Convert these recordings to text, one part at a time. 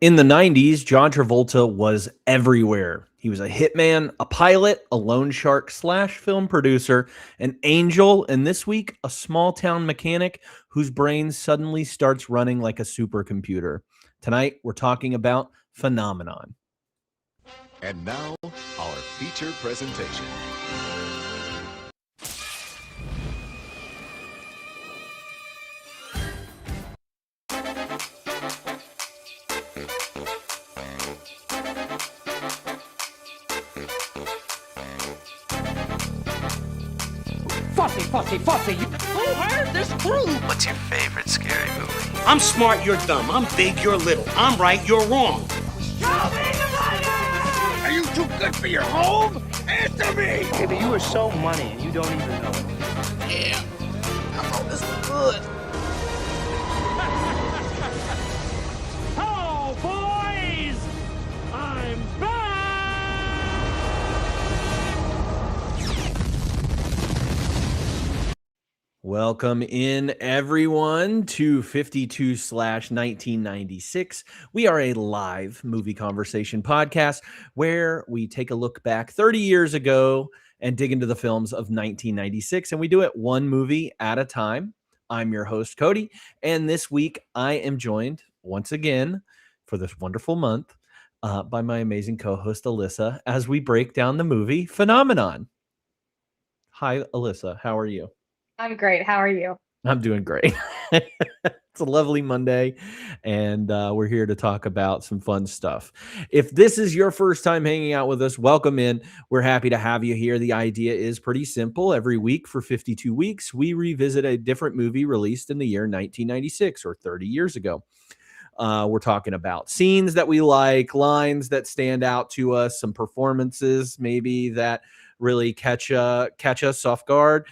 In the 90s, John Travolta was everywhere. He was a hitman, a pilot, a loan shark slash film producer, an angel, and this week, a small town mechanic whose brain suddenly starts running like a supercomputer. Tonight, we're talking about Phenomenon. And now, our feature presentation. Fussy. Who hired this crew? What's your favorite scary movie? I'm smart, you're dumb. I'm big, you're little. I'm right, you're wrong. Show me the money! Are you too good for your home? Answer me! Baby, you are so money and you don't even know it. Yeah. I thought this was good. Hello, boys! I'm back! Welcome in, everyone, to 52/1996. We are a live movie conversation podcast where we take a look back 30 years ago and dig into the films of 1996, and we do it one movie at a time. I'm your host, Cody, and this week I am joined once again for this wonderful month by my amazing co-host, Alyssa, as we break down the movie Phenomenon. Hi, Alyssa. How are you? I'm great. How are you? I'm doing great. It's a lovely Monday, and we're here to talk about some fun stuff. If this is your first time hanging out with us, welcome in. We're happy to have you here. The idea is pretty simple. Every week for 52 weeks, we revisit a different movie released in the year 1996 or 30 years ago. We're talking about scenes that we like, lines that stand out to us, some performances maybe that really catch us off guard,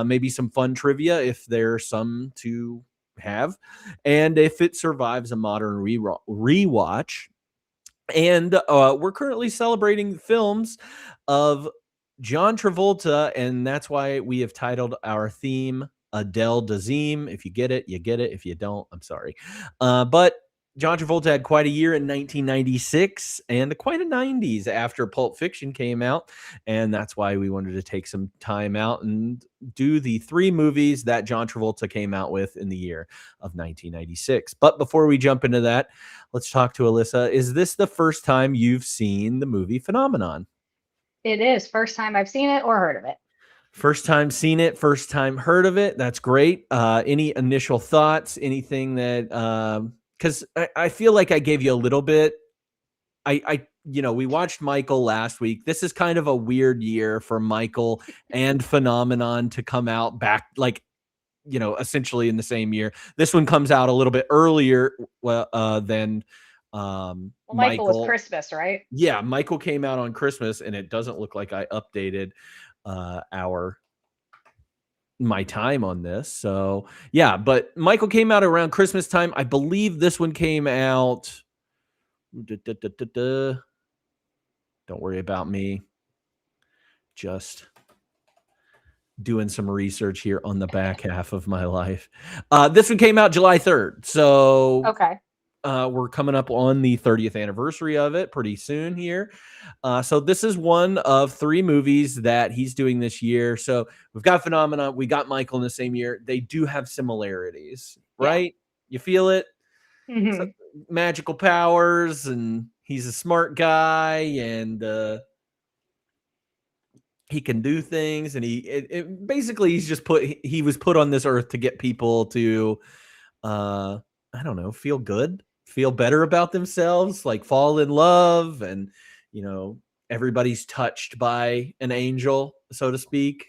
maybe some fun trivia if there's some to have, and if it survives a modern rewatch. And we're currently celebrating films of John Travolta, and that's why we have titled our theme Adele Dazeem. If you get it, you get it. If you don't, I'm sorry. But John Travolta had quite a year in 1996 and quite a 90s after Pulp Fiction came out. And that's why we wanted to take some time out and do the three movies that John Travolta came out with in the year of 1996. But before we jump into that, let's talk to Alyssa. Is this the first time you've seen the movie Phenomenon? It is. First time I've seen it or heard of it. First time seen it, first time heard of it. That's great. Any initial thoughts? Anything that... Because I feel like I gave you a little bit. We watched Michael last week. This is kind of a weird year for Michael and Phenomenon to come out back, essentially in the same year. This one comes out a little bit earlier than Michael was Christmas, right? Yeah, Michael came out on Christmas, and it doesn't look like I updated my time on this. So yeah, but Michael came out around Christmas time. I believe this one came out. Don't worry about me. Just doing some research here on the back half of my life. This one came out July 3rd. So okay. We're coming up on the 30th anniversary of it pretty soon here. So this is one of three movies that he's doing this year. So we've got Phenomenon, we got Michael in the same year. They do have similarities, right? Yeah. You feel it? Mm-hmm. So, magical powers, and he's a smart guy, and he can do things, and basically he was put on this earth to get people to feel good, feel better about themselves, like fall in love, and everybody's touched by an angel, so to speak.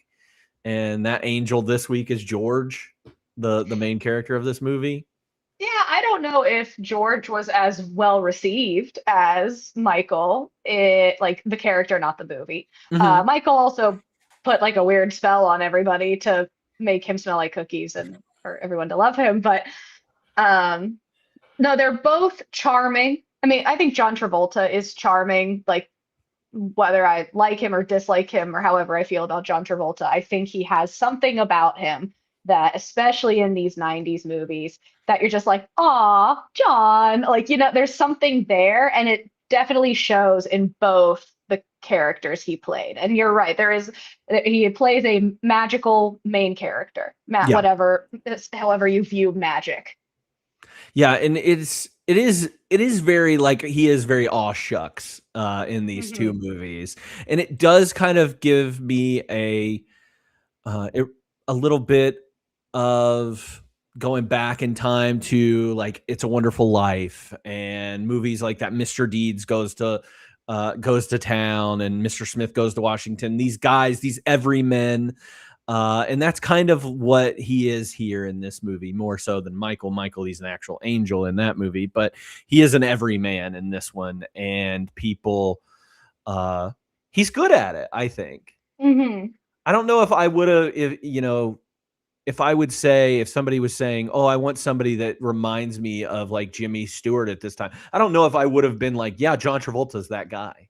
And that angel this week is George, the main character of this movie. Yeah, I don't know if George was as well received as Michael, like the character, not the movie. Mm-hmm. Michael also put like a weird spell on everybody to make him smell like cookies and for everyone to love him. But no, they're both charming. I mean, I think John Travolta is charming, like whether I like him or dislike him or however I feel about John Travolta. I think he has something about him that, especially in these 90s movies, that you're just like, "Aw, John." Like, there's something there, and it definitely shows in both the characters he played. And you're right, he plays a magical main character, Yeah. however you view magic. Yeah, and it is very like he is very aw shucks in these two Hmm. movies. And it does kind of give me a little bit of going back in time to like It's a Wonderful Life and movies like that. Mr. Deeds goes to town, and Mr. Smith goes to Washington. These guys, these everymen, and that's kind of what he is here in this movie, more so than Michael. Michael, he's an actual angel in that movie, but he is an everyman in this one, and people, he's good at it, I think. Hmm. I don't know if I would have, if I would say, if somebody was saying, "Oh, I want somebody that reminds me of like Jimmy Stewart at this time," I don't know if I would have been like, "Yeah, John Travolta's that guy."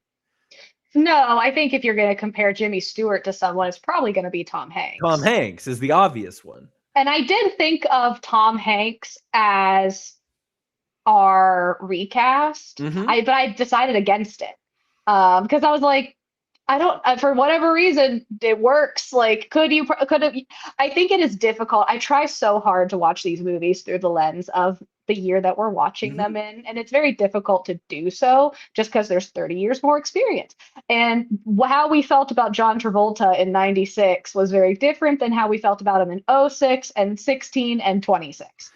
No, I think if you're going to compare Jimmy Stewart to someone, it's probably going to be Tom Tom Hanks. Hanks is the obvious one. And I did think of Tom Hanks as our recast. Mhm. But I decided against it. Because I was like, I don't, for whatever reason, it works. Like, could have, I think it is difficult. I try so hard to watch these movies through the lens of the year that we're watching Mhm. them in. And it's very difficult to do so just because there's 30 years more experience. And how we felt about John Travolta in 96 was very different than how we felt about him in '06 and 16 and 26.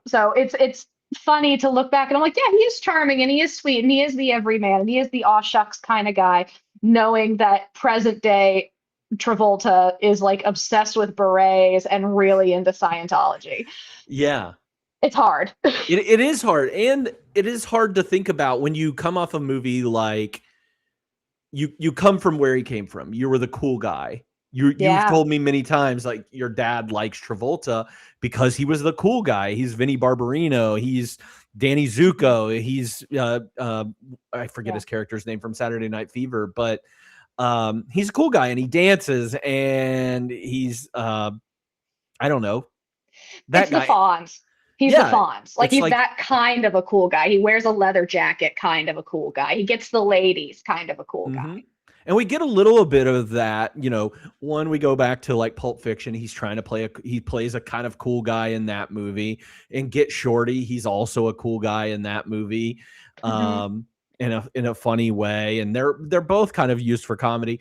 So it's funny to look back and I'm like, yeah, he is charming and he is sweet and he is the everyman and he is the aw shucks kind of guy, knowing that present day Travolta is like obsessed with berets and really into Scientology. Yeah. It's hard. It is hard, and it is hard to think about when you come off a movie like you come from where he came from. You were the cool guy. You've Yeah. told me many times like your dad likes Travolta because he was the cool guy. He's Vinnie Barbarino. He's Danny Zuko. He's I forget Yeah. his character's name from Saturday Night Fever, but he's a cool guy and he dances and he's I don't know, It's that the guy. Fonz. He's the Yeah, Fonz. Like it's he's like that kind of a cool guy. He wears a leather jacket, kind of a cool guy. He gets the ladies, kind of a cool mhm. guy. And we get a little bit of that, one, we go back to like Pulp Fiction. He's trying to he plays a kind of cool guy in that movie. And Get Shorty, he's also a cool guy in that movie. Hmm. In a funny way. And they're both kind of used for comedy.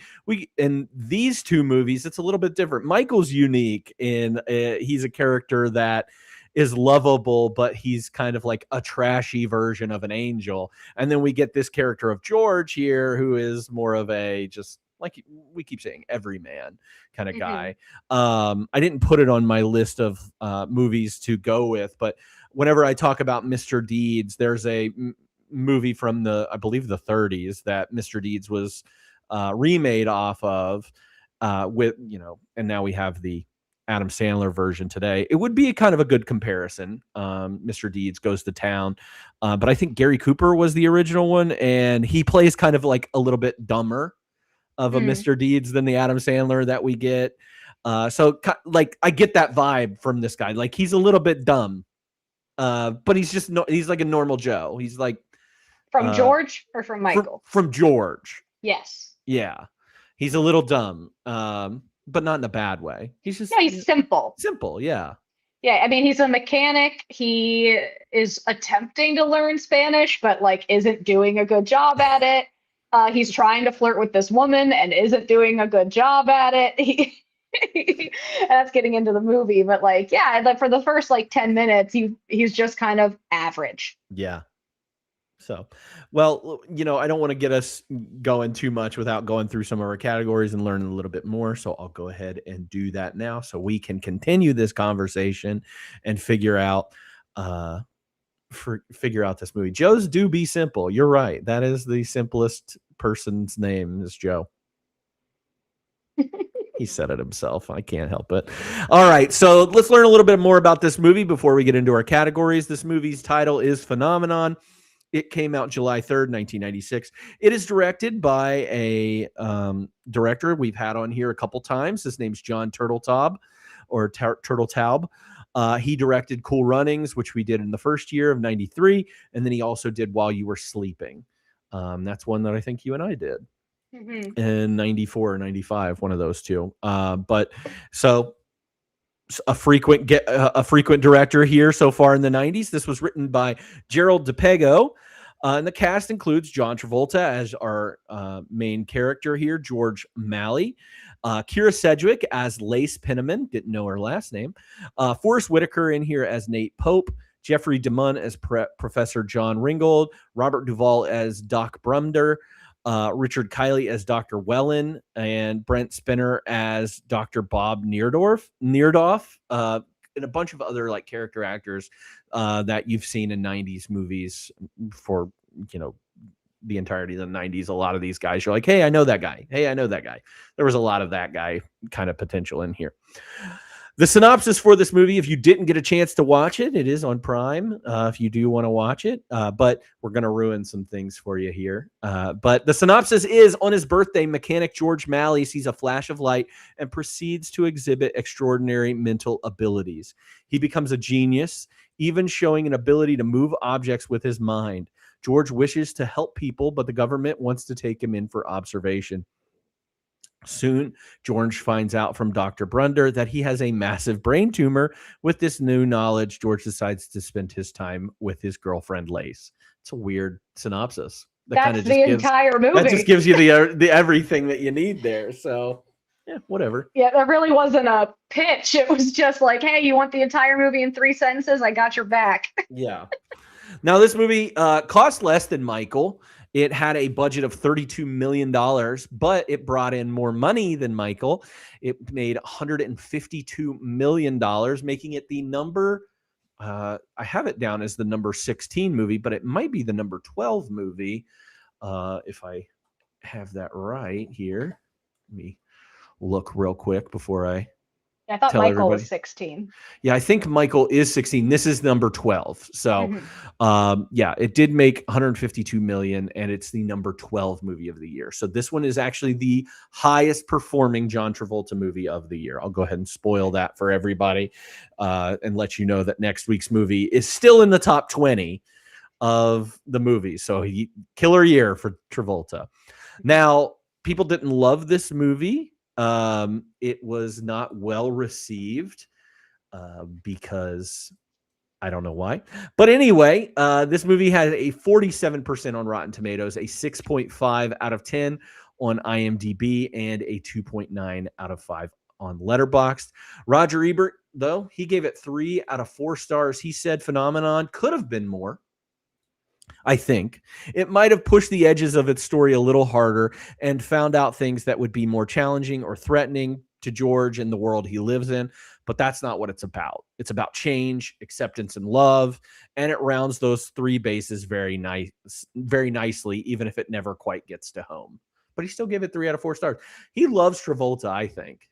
In these two movies, it's a little bit different. Michael's unique in he's a character that is lovable, but he's kind of like a trashy version of an angel. And then we get this character of George here, who is more of a, just like we keep saying, everyman kind of Hmm. guy. I didn't put it on my list of movies to go with, but whenever I talk about Mr. Deeds, there's a movie from I believe the 30s that Mr. Deeds was remade off of with, and now we have the Adam Sandler version today. It would be kind of a good comparison. Mr. Deeds goes to town, but I think Gary Cooper was the original one, and he plays kind of like a little bit dumber of a Mm. Mr. Deeds than the Adam Sandler that we get. So like I get that vibe from this guy. Like he's a little bit dumb, but he's like a normal Joe. He's like From uh, George or from Michael? from George. Yes. Yeah, he's a little dumb, but not in a bad way. He's just Yeah, he's simple. simple. Yeah. Yeah, I mean, he's a mechanic. He is attempting to learn Spanish, but like isn't doing a good job at it. He's trying to flirt with this woman and isn't doing a good job at it. That's getting into the movie, but like, yeah, like for the first like 10 minutes, he's just kind of average. Yeah. So, well, I don't want to get us going too much without going through some of our categories and learning a little bit more. So I'll go ahead and do that now so we can continue this conversation and figure out this movie. Joe's do be simple. You're right. That is the simplest person's name is Joe. He said it himself. I can't help it. All right. So let's learn a little bit more about this movie before we get into our categories. This movie's title is Phenomenon. It came out July 3rd, 1996. It is directed by a director we've had on here a couple times. His name's John Turteltaub or Turteltaub. He directed Cool Runnings, which we did in the first year of 93. And then he also did While You Were Sleeping. That's one that I think you and I did in 94 or 95, one of those two. But so a frequent director here so far in the 90s. This was written by Gerald DePego. And the cast includes John Travolta as our main character here, George Malley, Kira Sedgwick as Lace Penniman, didn't know her last name, Forrest Whitaker in here as Nate Pope, Jeffrey DeMunn as Professor John Ringgold, Robert Duvall as Doc Brumder, Richard Kiley as Dr. Wellen, and Brent Spinner as Dr. Bob Neerdorf, and a bunch of other like character actors that you've seen in 90s movies for, the entirety of the 90s. A lot of these guys, you're like, hey, I know that guy. Hey, I know that guy. There was a lot of that guy kind of potential in here. The synopsis for this movie, if you didn't get a chance to watch it, it is on Prime if you do want to watch it. But we're going to ruin some things for you here. But the synopsis is, on his birthday, mechanic George Malley sees a flash of light and proceeds to exhibit extraordinary mental abilities. He becomes a genius, even showing an ability to move objects with his mind. George wishes to help people, but the government wants to take him in for observation. Soon, George finds out from Dr. Brunder that he has a massive brain tumor. With this new knowledge, George decides to spend his time with his girlfriend, Lace. It's a weird synopsis. That's the entire movie. That just gives you the everything that you need there. So, yeah, whatever. Yeah, that really wasn't a pitch. It was just like, hey, you want the entire movie in 3 sentences? I got your back. Yeah. Now, this movie cost less than Michael. It had a budget of $32 million, but it brought in more money than Michael. It made $152 million, making it the number, I have it down as the number 16 movie, but it might be the number 12 movie, if I have that right here. Let me look real quick before I I thought tell Michael everybody. was 16. Yeah, I think Michael is 16. This is number 12. So, yeah, it did make 152 million, and it's the number 12 movie of the year. So this one is actually the highest performing John Travolta movie of the year. I'll go ahead and spoil that for everybody and let you know that next week's movie is still in the top 20 of the movies. So killer year for Travolta. Now, people didn't love this movie. It was not well received because I don't know why. But anyway, this movie has a 47% on Rotten Tomatoes, a 6.5 out of 10 on IMDb, and a 2.9 out of 5 on Letterboxd. Roger Ebert, though, he gave it 3 out of 4 stars. He said Phenomenon could have been more. I think it might have pushed the edges of its story a little harder and found out things that would be more challenging or threatening to George and the world he lives in. But that's not what it's about. It's about change, acceptance, and love. And it rounds those 3 bases very nicely, even if it never quite gets to home. But he still gave it 3 out of 4 stars. He loves Travolta, I think.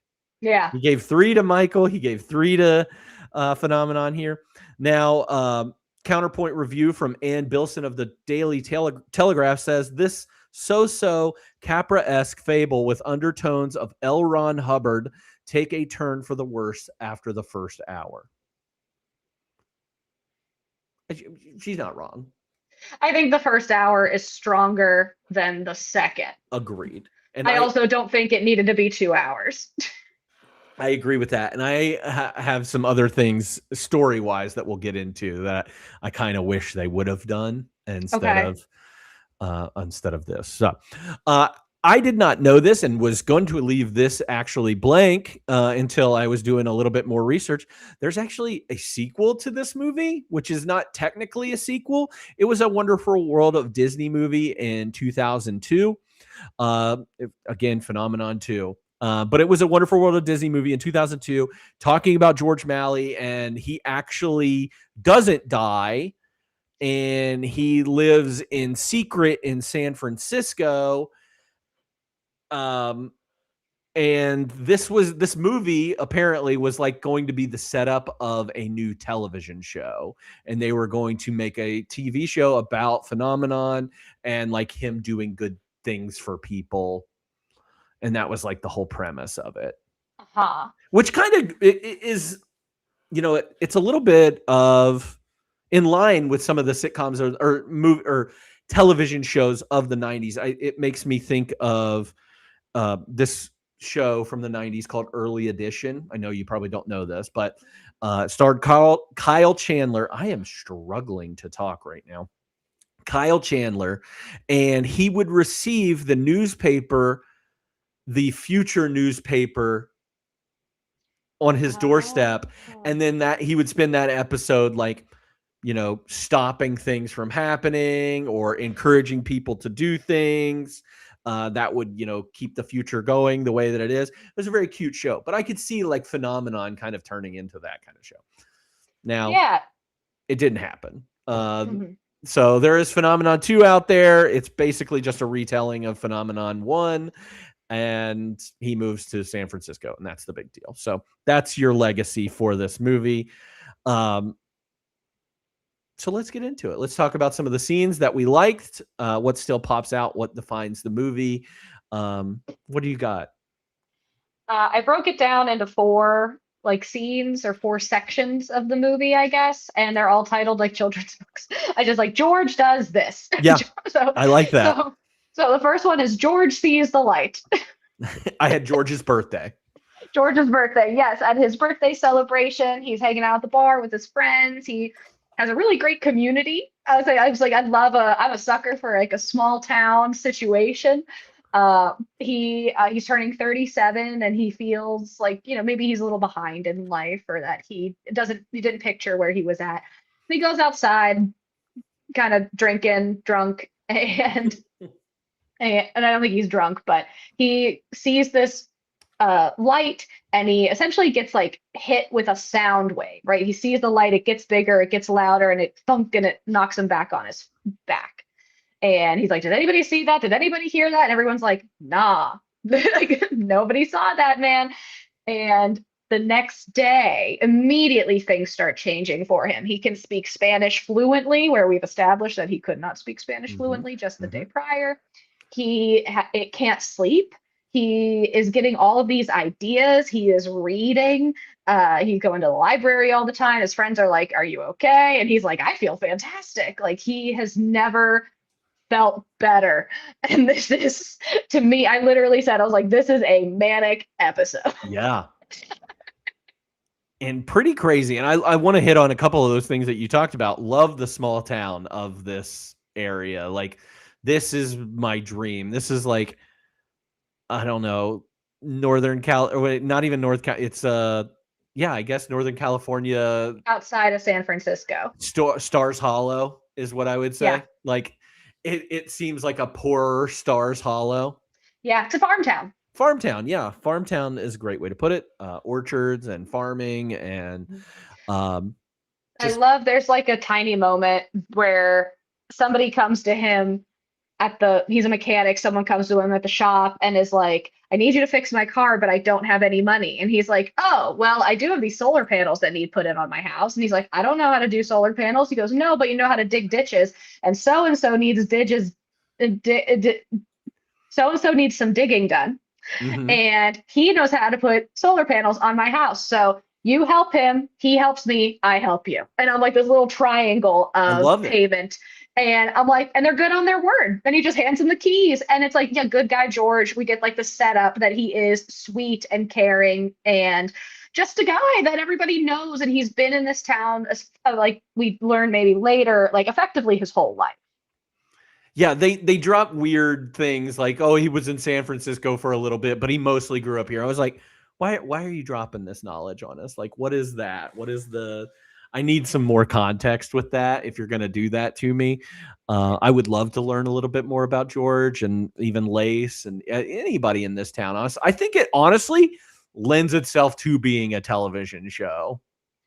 Yeah. He gave 3 to Michael. He gave 3 to Phenomenon here. Now, counterpoint review from Ann Bilson of the Daily Telegraph says this so-so Capra-esque fable with undertones of L. Ron Hubbard take a turn for the worse after the first hour. She's not wrong. I think the first hour is stronger than the second. Agreed. And I also don't think it needed to be 2 hours. I agree with that. And I have some other things story-wise that we'll get into that I kind of wish they would have done instead of this. So I did not know this and was going to leave this actually blank until I was doing a little bit more research. There's actually a sequel to this movie, which is not technically a sequel. It was a Wonderful World of Disney movie in 2002. Again, Phenomenon 2. But it was a Wonderful World of Disney movie in 2002 talking about George Malley, and he actually doesn't die, and he lives in secret in San Francisco. And this movie apparently was like going to be the setup of a new television show, and they were going to make a TV show about Phenomenon and like him doing good things for people. And that was like the whole premise of it, which kind of is it's a little bit of in line with some of the sitcoms or movie or television shows of the 90s. It makes me think of this show from the 90s called Early Edition. I know you probably don't know this, but it starred Kyle Chandler. I am struggling to talk right now. Kyle Chandler, and he would receive the newspaper, the future newspaper on his doorstep, and then that he would spend that episode like stopping things from happening or encouraging people to do things that would keep the future going the way that it is. It was a very cute show, but I could see like Phenomenon kind of turning into that kind of show. Now, Yeah. it didn't happen. So there is Phenomenon 2 out there. It's basically just a retelling of Phenomenon 1. And he moves to San Francisco, and that's the big deal. So that's your legacy for this movie. So let's get into it. Let's talk about some of the scenes that we liked, what still pops out, what defines the movie. What do you got? I broke it down into 4 like scenes or 4 sections of the movie, I guess, and they're all titled like children's books. I just like George does this. Yeah, so I like that. So the first one is George sees the light. I had George's birthday. George's birthday, yes. At his birthday celebration, he's hanging out at the bar with his friends. He has a really great community. I'm a sucker for like a small town situation. He's turning 37 and he feels like, maybe he's a little behind in life or that he didn't picture where he was at. He goes outside, kind of drunk, and I don't think he's drunk, but he sees this light and he essentially gets like hit with a sound wave, right? He sees the light, it gets bigger, it gets louder, and it thunk and it knocks him back on his back. And he's like, did anybody see that? Did anybody hear that? And everyone's like, nah, like nobody saw that, man. And the next day, immediately things start changing for him. He can speak Spanish fluently, where we've established that he could not speak Spanish fluently just the day prior. It can't sleep. He is getting all of these ideas. He is reading. He's going to the library all the time. His friends are like, are you okay? And he's like, I feel fantastic. Like he has never felt better. And this is, to me, I literally said, I was like, this is a manic episode. Yeah. And pretty crazy. And I want to hit on a couple of those things that you talked about. Love the small town of this area. Like, this is my dream. This is like, I don't know, Northern not even North Cal. It's I guess Northern California, outside of San Francisco. Stars Hollow is what I would say. Yeah. Like it seems like a poorer Stars Hollow. Yeah, it's a farm town. Farm town, yeah. Farm town is a great way to put it. Orchards and farming and I love there's like a tiny moment where somebody comes to him he's a mechanic, someone comes to him at the shop and is like, I need you to fix my car, but I don't have any money. And he's like, oh, well, I do have these solar panels that need put in on my house. And he's like, I don't know how to do solar panels. He goes, no, but you know how to dig ditches. And so needs ditches. So-and-so needs some digging done. Mm-hmm. And he knows how to put solar panels on my house. So you help him, he helps me, I help you. And I'm like this little triangle of payment. And I'm like, and they're good on their word. Then he just hands him the keys. And it's like, yeah, good guy George. We get like the setup that he is sweet and caring and just a guy that everybody knows. And he's been in this town, like we learn maybe later, like effectively his whole life. Yeah, they drop weird things like, oh, he was in San Francisco for a little bit, but he mostly grew up here. I was like, why are you dropping this knowledge on us? Like, what is that? I need some more context with that if you're going to do that to me. I would love to learn a little bit more about George and even Lace and anybody in this town. I think it honestly lends itself to being a television show.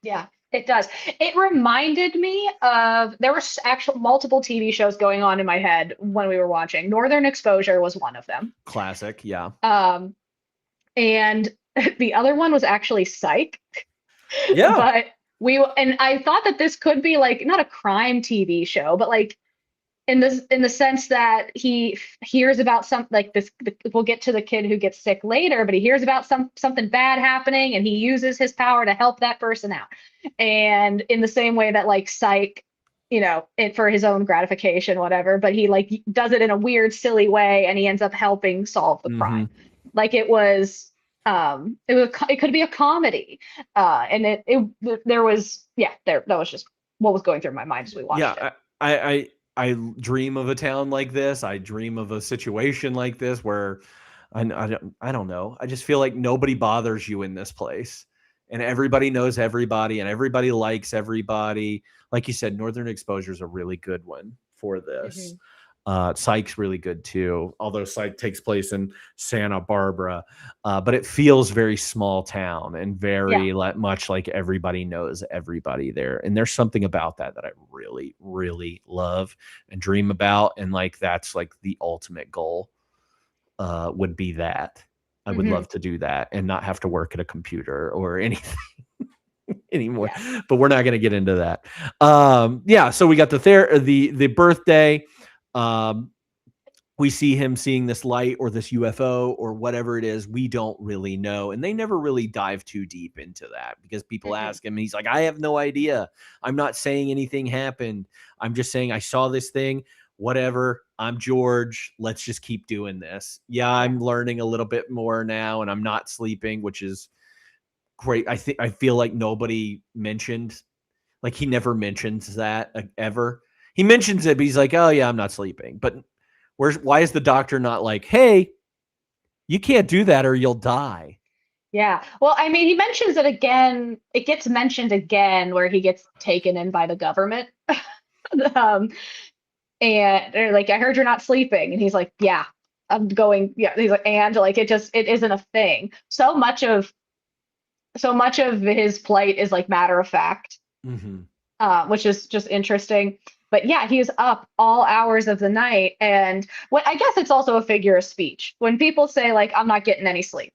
Yeah, it does. It reminded me of, there were actual multiple TV shows going on in my head when we were watching. Northern Exposure was one of them. Classic, yeah. And the other one was actually Psych. Yeah. But I thought that this could be like not a crime TV show, but like in the sense that he hears about some like this. We'll get to the kid who gets sick later, but he hears about something bad happening, and he uses his power to help that person out. And in the same way that like Psych, for his own gratification, whatever, but he like does it in a weird, silly way, and he ends up helping solve the crime. Like it could be a comedy, and there was that was just what was going through my mind as we watched it. I dream of a town like this. I dream of a situation like this where I don't know. I just feel like nobody bothers you in this place, and everybody knows everybody, and everybody likes everybody. Like you said, Northern Exposure is a really good one for this. Psych's really good too, although Psych takes place in Santa Barbara, but it feels very small town and very much like everybody knows everybody there. And there's something about that I really, really love and dream about. And like, that's like the ultimate goal would be that. I would love to do that and not have to work at a computer or anything anymore, but we're not going to get into that. So we got the birthday. We see him seeing this light or this UFO or whatever it is. We don't really know. And they never really dive too deep into that because people ask him and he's like, I have no idea. I'm not saying anything happened. I'm just saying I saw this thing, whatever. I'm George. Let's just keep doing this. Yeah. I'm learning a little bit more now and I'm not sleeping, which is great. I feel like nobody mentioned, like he never mentions that ever. He mentions it, but he's like, oh yeah, I'm not sleeping. But why is the doctor not like, hey, you can't do that or you'll die? Yeah. Well, I mean, he mentions it again. It gets mentioned again where he gets taken in by the government. And they're like, I heard you're not sleeping. And he's like, yeah, I'm going. Yeah. He's like, and like, it isn't a thing. So much of his plight is like matter of fact, which is just interesting. But yeah, he is up all hours of the night. And I guess it's also a figure of speech. When people say like, I'm not getting any sleep,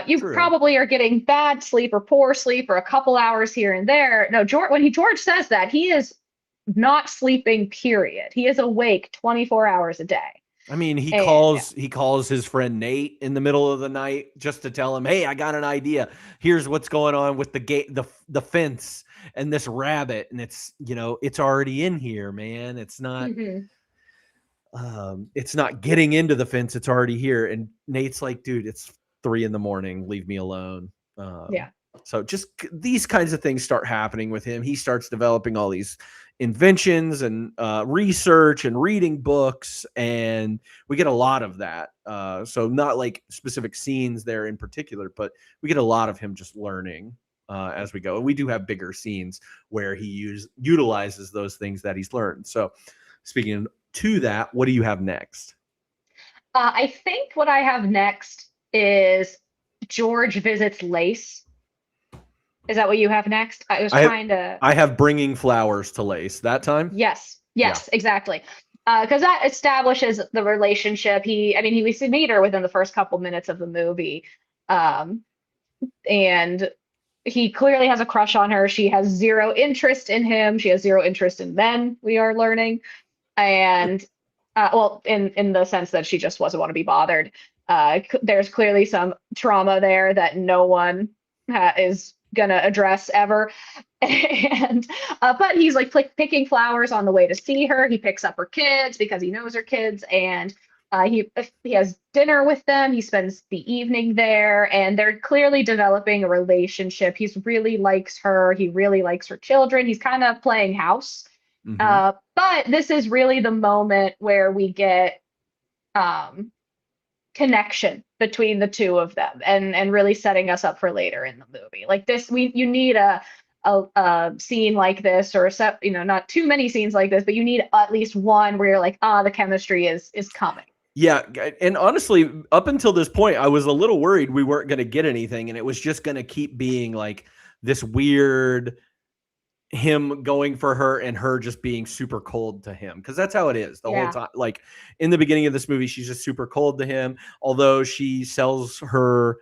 you probably are getting bad sleep or poor sleep or a couple hours here and there. No, George says that, he is not sleeping, period. He is awake 24 hours a day. I mean, he calls his friend Nate in the middle of the night just to tell him, hey, I got an idea. Here's what's going on with the gate, the fence and this rabbit. And it's, it's already in here, man. It's not, it's not getting into the fence. It's already here. And Nate's like, dude, it's 3 a.m. Leave me alone. So just these kinds of things start happening with him. He starts developing all these inventions and research and reading books, and we get a lot of that. So not like specific scenes there in particular, but we get a lot of him just learning as we go. And we do have bigger scenes where he utilizes those things that he's learned. So speaking to that, what do you have next? I think what I have next is George visits Lace. Is that what you have next? I have bringing flowers to Lace that time. Yes, exactly. Because that establishes the relationship. We meet her within the first couple minutes of the movie. And he clearly has a crush on her. She has zero interest in him. She has zero interest in men, we are learning. And in the sense that she just doesn't want to be bothered. There's clearly some trauma there that no one is gonna address ever. And but he's like picking flowers on the way to see her. He picks up her kids because he knows her kids, and he has dinner with them. He spends the evening there, and they're clearly developing a relationship. He really likes her. He really likes her children. He's kind of playing house. But this is really the moment where we get connection between the two of them, and really setting us up for later in the movie. Like this, you need a scene like this, or not too many scenes like this, but you need at least one where you're like, the chemistry is coming. Yeah, and honestly, up until this point, I was a little worried we weren't going to get anything, and it was just going to keep being like this weird him going for her and her just being super cold to him, because that's how it is the whole time. Like in the beginning of this movie, she's just super cold to him, although she sells her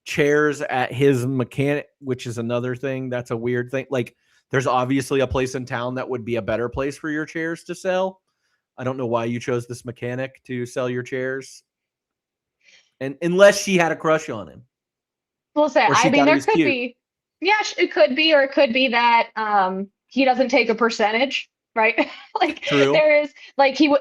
chairs at his mechanic, which is another thing that's a weird thing. Like there's obviously a place in town that would be a better place for your chairs to sell, I don't know why you chose this mechanic to sell your chairs. And unless she had a crush on him. We'll say, Or I she mean, thought he there was could cute. be, yeah, it could be, or it could be that he doesn't take a percentage, right? Like True. there is, like he,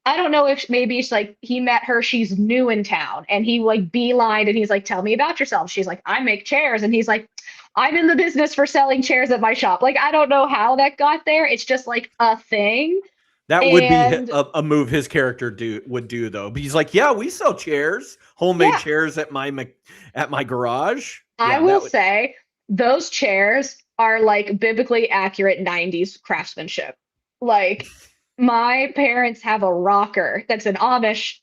I don't know if maybe it's like he met her, she's new in town, and he like beelined and he's like, "Tell me about yourself." She's like, "I make chairs," and he's like, "I'm in the business for selling chairs at my shop." Like I don't know how that got there. It's just like a thing, That would be and a move his character would do though. But he's like, yeah, we sell chairs, homemade yeah, chairs at my garage. I Yeah, will that would. say those chairs are like biblically accurate 90s craftsmanship. Like my parents have a rocker that's an Amish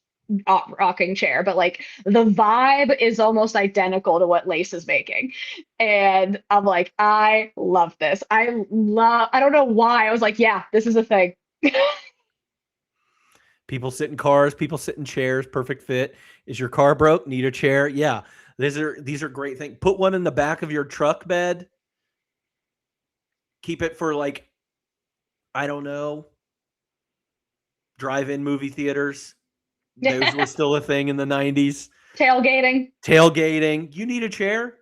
rocking chair, but like the vibe is almost identical to what Lace is making. And I'm like, I love this. I don't know why. I was like, yeah, this is a thing. People sit in cars, people sit in chairs, perfect fit. Is your car broke? Need a chair? Yeah. These are great things. Put one in the back of your truck bed. Keep it for like, I don't know, drive-in movie theaters. Those were still a thing in the 90s. Tailgating. Tailgating. You need a chair?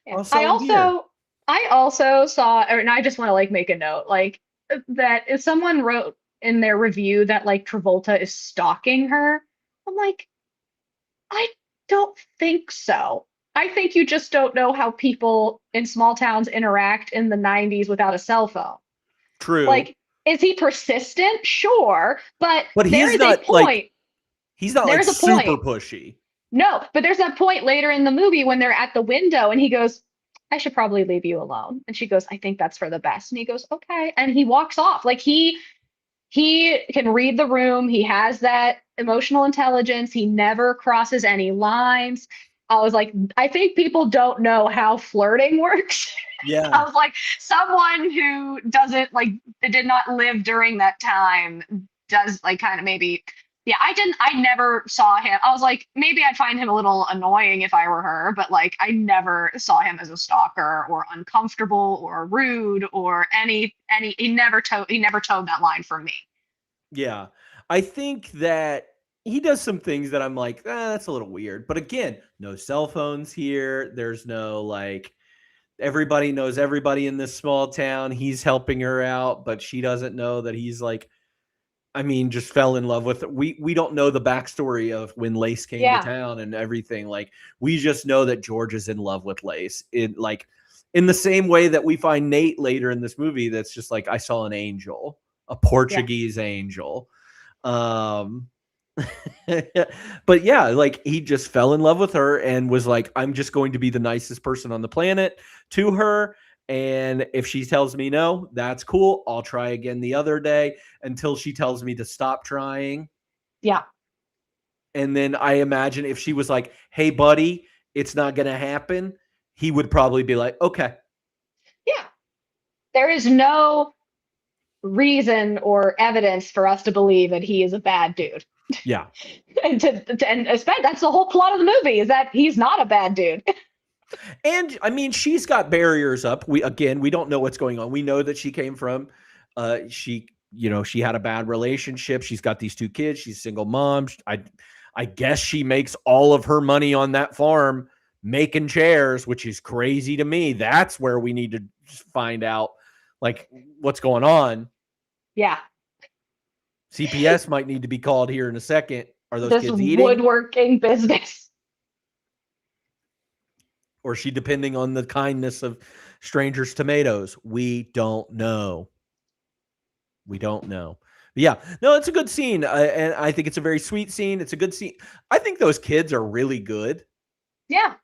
Yeah. I'll sell them beer. I also saw, and I just want to like make a note, like that if someone wrote in their review that like Travolta is stalking her, I'm like, I don't think so. I think you just don't know how people in small towns interact in the 90s without a cell phone. True. Like, is he persistent? Sure, but But there he's is a not like point. he's not like There's a super point. pushy. No, but there's that point later in the movie when they're at the window and he goes, "I should probably leave you alone." And she goes, "I think that's for the best." And he goes, "Okay." And he walks off. Like he can read the room. He has that emotional intelligence. He never crosses any lines. I was like, I think people don't know how flirting works. I Yeah. was like, someone who doesn't like did not live during that time does like kind of maybe yeah, I never saw him. I was like, maybe I'd find him a little annoying if I were her, but like I never saw him as a stalker or uncomfortable or rude or any he never towed that line for me. Yeah. I think that he does some things that I'm like, that's a little weird. But again, no cell phones here. There's no like everybody knows everybody in this small town. He's helping her out, but she doesn't know that he's like, I mean, just fell in love with it. We don't know the backstory of when Lace came to Yeah. town and everything. Like we just know that George is in love with Lace. In the same way that we find Nate later in this movie that's just like, I saw an angel, a Yeah. Portuguese angel. Um but yeah, like he just fell in love with her and was like, I'm just going to be the nicest person on the planet to her. And if she tells me no, that's cool. I'll try again the other day until she tells me to stop trying. Yeah. And then I imagine if she was like, hey, buddy, it's not going to happen, he would probably be like, okay. Yeah. There is no reason or evidence for us to believe that he is a bad dude. Yeah. And especially that's the whole plot of the movie is that he's not a bad dude. And I mean, she's got barriers up. We don't know what's going on. We know that she came from, she had a bad relationship. She's got these two kids. She's a single mom. I guess she makes all of her money on that farm making chairs, which is crazy to me. That's where we need to find out like what's going on. Yeah. CPS might need to be called here in a second. Are those This kids eating? woodworking business. Or is she depending on the kindness of strangers' tomatoes? We don't know. We don't know. But yeah, no, it's a good scene. And I think it's a very sweet scene. It's a good scene. I think those kids are really good. Yeah.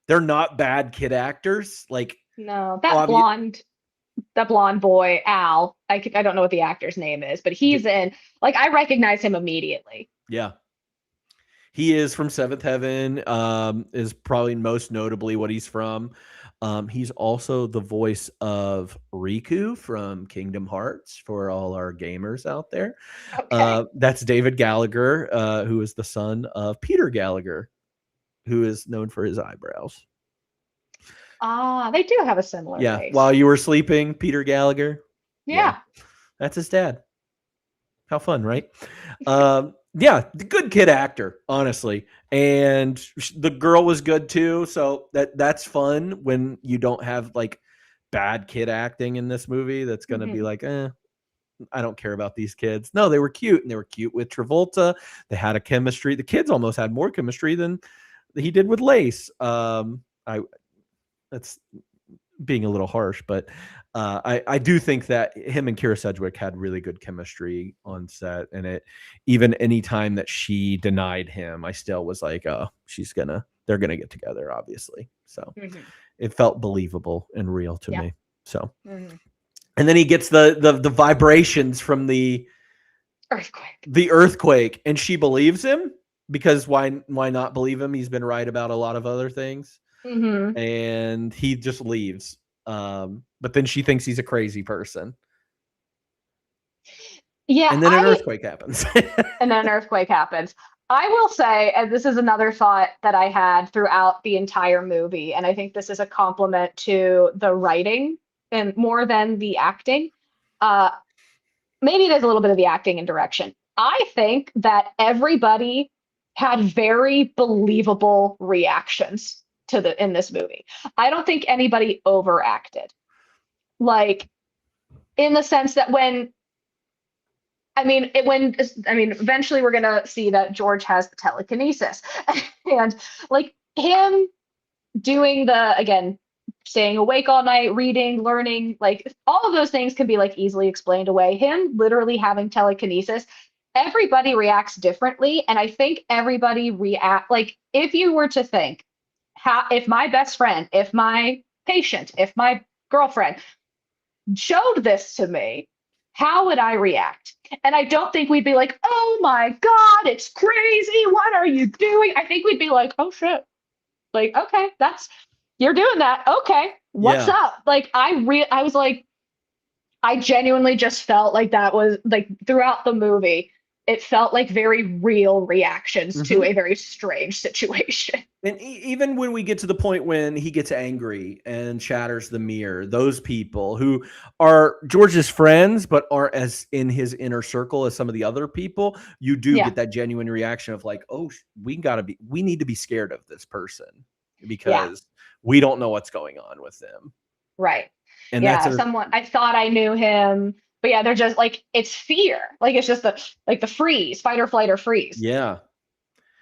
They're not bad kid actors. Like, No, that blonde boy, Al, I don't know what the actor's name is, but he's in, like, I recognize him immediately. yeah. He is from Seventh Heaven, is probably most notably what he's from. He's also the voice of Riku from Kingdom Hearts for all our gamers out there. Okay. That's David Gallagher, who is the son of Peter Gallagher, who is known for his eyebrows. They do have a similar Yeah. face. While you were sleeping, Peter Gallagher. Yeah. That's his dad. How fun, right? Yeah, good kid actor, honestly. And the girl was good too. So that's fun when you don't have like bad kid acting in this movie. That's going to be like, I don't care about these kids. No, they were cute, and they were cute with Travolta. They had a chemistry. The kids almost had more chemistry than he did with Lace. I That's being a little harsh, but I do think that him and Kira Sedgwick had really good chemistry on set, and it even any time that she denied him, I still was like, oh, they're gonna get together, obviously. So it felt believable and real to me. So, and then he gets the vibrations from the earthquake, and she believes him because why not believe him? He's been right about a lot of other things. And he just leaves. But then she thinks he's a crazy person. Yeah. And then an earthquake happens. I will say, and this is another thought that I had throughout the entire movie, and I think this is a compliment to the writing and more than the acting. Maybe it is a little bit of the acting and direction. I think that everybody had very believable reactions in this movie. I don't think anybody overacted. Like, in the sense that eventually we're gonna see that George has telekinesis, and like him doing staying awake all night, reading, learning, like all of those things can be like easily explained away. Him literally having telekinesis, everybody reacts differently, and I think everybody react like if you were to think if my best friend, if my patient, if my girlfriend showed this to me, how would I react? And I don't think we'd be like, oh my God, it's crazy. What are you doing? I think we'd be like, oh shit. Like, okay, you're doing that. Okay. What's up? Like, I was like, I genuinely just felt like that was like throughout the movie, it felt like very real reactions to a very strange situation. And even when we get to the point when he gets angry and shatters the mirror, those people who are George's friends but aren't as in his inner circle as some of the other people, you do get that genuine reaction of like, oh, we need to be scared of this person because we don't know what's going on with them. Right. And someone I thought I knew him, but they're just like, it's fear. Like, it's just the freeze, fight or flight or freeze. Yeah.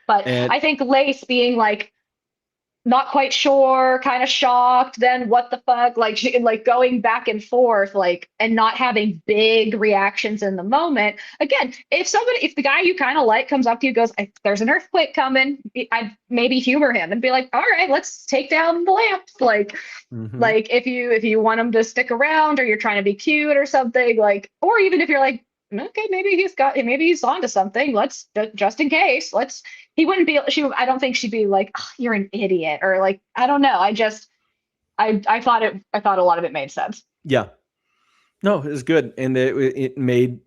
But I think Lace being like, not quite sure, kind of shocked, then what the fuck, like she like going back and forth, like, and not having big reactions in the moment. Again, if the guy you kind of like comes up to you, goes, there's an earthquake coming, I'd maybe humor him and be like, all right, let's take down the lamps. Like, like if you want him to stick around or you're trying to be cute or something, like, or even if you're like, okay, maybe he's onto something. Let's just in case. He wouldn't be. I don't think she'd be like, oh, you're an idiot, or like, I don't know. I thought a lot of it made sense. Yeah. No, it was good, and it made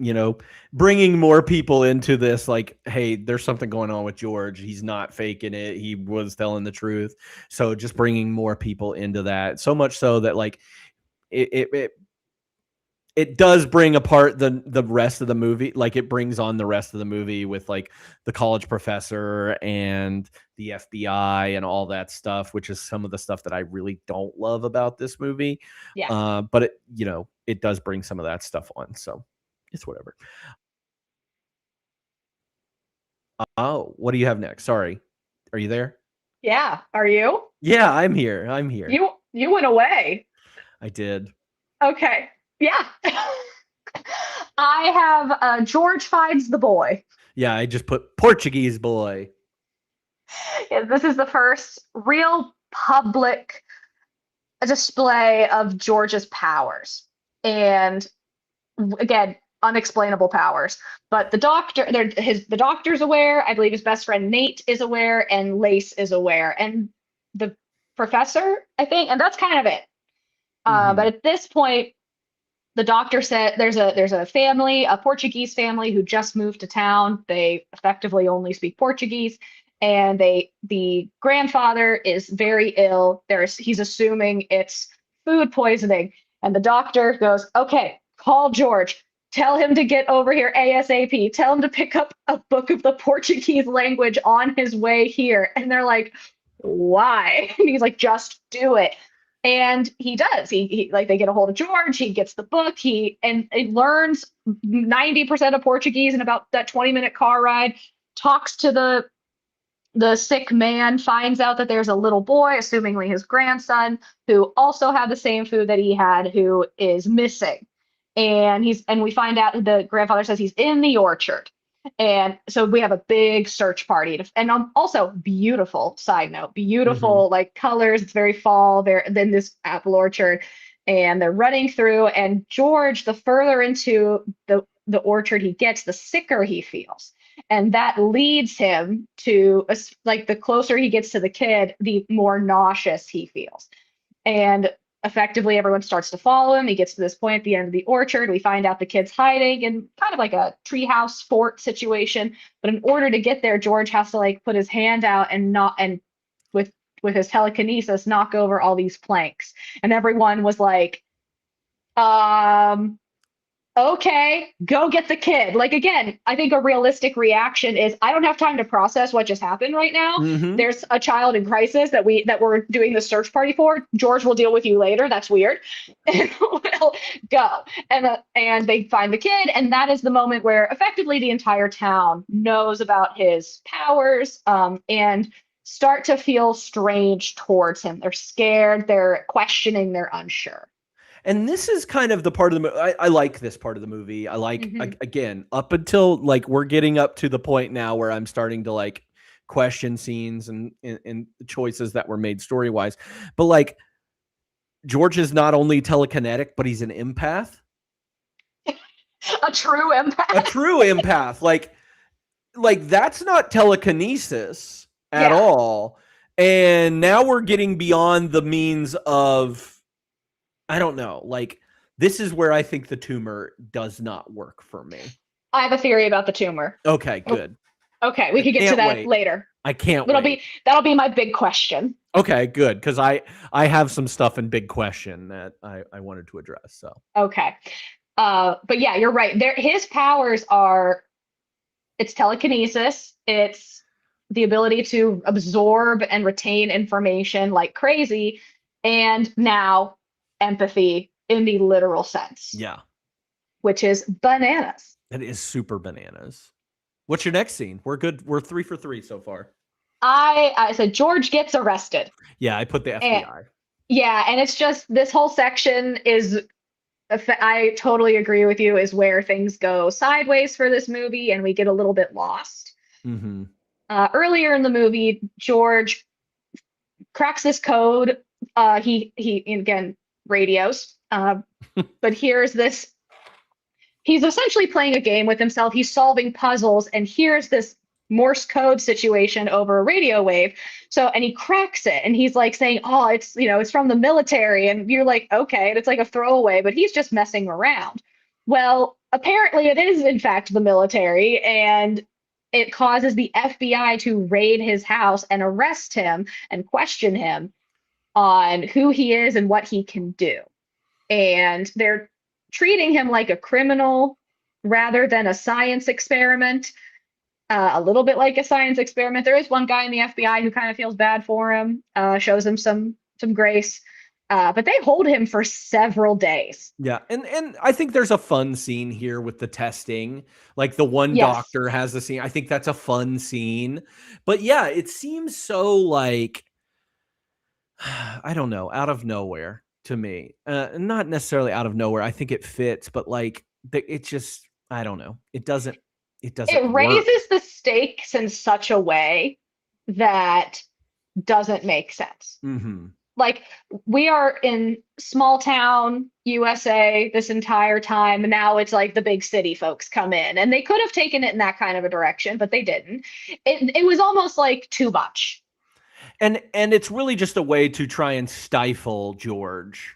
bringing more people into this. Like, hey, there's something going on with George. He's not faking it. He was telling the truth. So just bringing more people into that. So much so that like it does bring apart the rest of the movie. Like it brings on the rest of the movie with like the college professor and the FBI and all that stuff, which is some of the stuff that I really don't love about this movie. Yeah. But it does bring some of that stuff on. So it's whatever. Oh, what do you have next? Sorry. Are you there? Yeah. Are you? Yeah, I'm here. You went away. I did. Okay. Yeah. I have George finds the boy. Yeah, I just put Portuguese boy. Yeah, this is the first real public display of George's powers. And again, unexplainable powers. But the doctor's aware. I believe his best friend Nate is aware, and Lace is aware, and the professor, I think, and that's kind of it. But at this point, the doctor said there's a family, a Portuguese family who just moved to town. They effectively only speak Portuguese, and the grandfather is very ill. He's assuming it's food poisoning, and the doctor goes, "Okay, call George. Tell him to get over here ASAP. Tell him to pick up a book of the Portuguese language on his way here. And they're like, why? And he's like, just do it. And he does. He like they get a hold of George. He gets the book. He learns 90% of Portuguese in about that 20-minute car ride. Talks to the sick man, finds out that there's a little boy, assumingly his grandson, who also had the same food that he had, who is missing. And we find out the grandfather says he's in the orchard. And so we have a big search party. And also beautiful, side note, beautiful like colors. It's very fall there, then this apple orchard. And they're running through. And George, the further into the orchard he gets, the sicker he feels. And that leads him to, like, the closer he gets to the kid, the more nauseous he feels. And effectively, everyone starts to follow him. He gets to this point at the end of the orchard. We find out the kid's hiding in kind of like a treehouse fort situation. But in order to get there, George has to like put his hand out and with his telekinesis knock over all these planks. And everyone was like, okay, go get the kid. Like, again, I think a realistic reaction is I don't have time to process what just happened right now. There's a child in crisis that we're doing the search party for. George will deal with you later. That's weird. And we'll go. And they find the kid. And that is the moment where effectively the entire town knows about his powers and start to feel strange towards him. They're scared. They're questioning. They're unsure. And this is kind of the part of the movie. I like this part of the movie. I like, again, up until like we're getting up to the point now where I'm starting to like question scenes and the choices that were made story wise. But like George is not only telekinetic, but he's an empath. A true empath. A true empath. Like that's not telekinesis at all. And now we're getting beyond the means of, I don't know. Like, this is where I think the tumor does not work for me. I have a theory about the tumor. Okay, good. Okay, we can get to that later. I can't wait. That'll be my big question. Okay, good. Because I have some stuff in big question that I wanted to address. So okay. But yeah, you're right. His powers are, it's telekinesis. It's the ability to absorb and retain information like crazy. And now empathy in the literal sense. Yeah. Which is bananas. It is super bananas. What's your next scene? We're good. We're 3 for 3 so far. I said George gets arrested. Yeah, I put the FBI. And it's just this whole section is, I totally agree with you, is where things go sideways for this movie and we get a little bit lost. Earlier in the movie, George cracks this code. He again, radios. But here's this. He's essentially playing a game with himself. He's solving puzzles, and here's this Morse code situation over a radio wave. And he cracks it, and he's like saying, "Oh, it's from the military," and you're like, "Okay," and it's like a throwaway, but he's just messing around. Well, apparently, it is in fact the military, and it causes the FBI to raid his house and arrest him and question him on who he is and what he can do. And they're treating him like a criminal rather than a science experiment. A little bit like a science experiment. There is one guy in the FBI who kind of feels bad for him, shows him some grace. But they hold him for several days. Yeah. And I think there's a fun scene here with the testing. Like the one doctor has the scene. I think that's a fun scene. But yeah, it seems so like, I don't know, out of nowhere to me. Not necessarily out of nowhere. I think it fits, but like it just, I don't know. It doesn't It raises the stakes in such a way that doesn't make sense. Like, we are in small town USA this entire time, and now it's like the big city folks come in, and they could have taken it in that kind of a direction, but they didn't. It was almost like too much. And it's really just a way to try and stifle George,